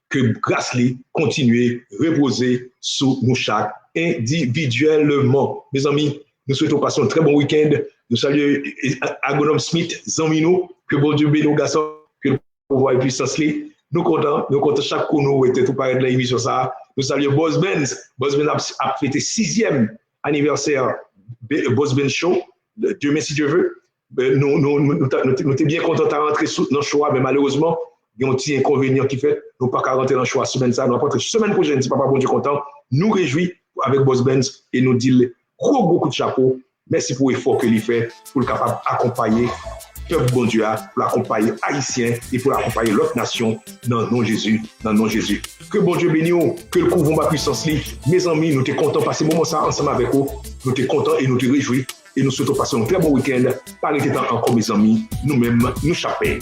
que grâce les continue reposer sous nous chaque individuellement. Mes amis, nous souhaitons passer un très bon week-end. Nous saluons Agonome Smith, Zamino, que bon Dieu bénisse, garçon, que le pouvoir et puissance les. Nous comptons chaque coup nous était tout pareil de l'émission ça. Nous saluons Boss Benz. Boss Benz a fêté 6e anniversaire Boss Benz Show. Dieu merci, Dieu veut. Nous sommes bien contents de rentrer dans le choix, mais malheureusement, il y a un petit inconvénient qui fait nous ne pouvons pas rentrer dans le choix semaine ça. Nous allons rentrer semaine prochaine, si papa bon Dieu content. Nous réjouis avec Boss Benz et nous disons gros coup de chapeau. Merci pour l'effort qu'il fait pour le capable d'accompagner peuple bon Dieu, pour l'accompagner haïtien et pour l'accompagner l'autre nation dans le nom de Jésus, dans le nom de Jésus. Que bon Dieu bénisse, que le couvre ma puissance lit. Mes amis, nous sommes contents de passer ce moment ça ensemble avec vous. Nous sommes contents et nous te réjouis. Et nous souhaitons passer un très bon week-end. Par été encore, mes amis, nous-mêmes, nous chapons.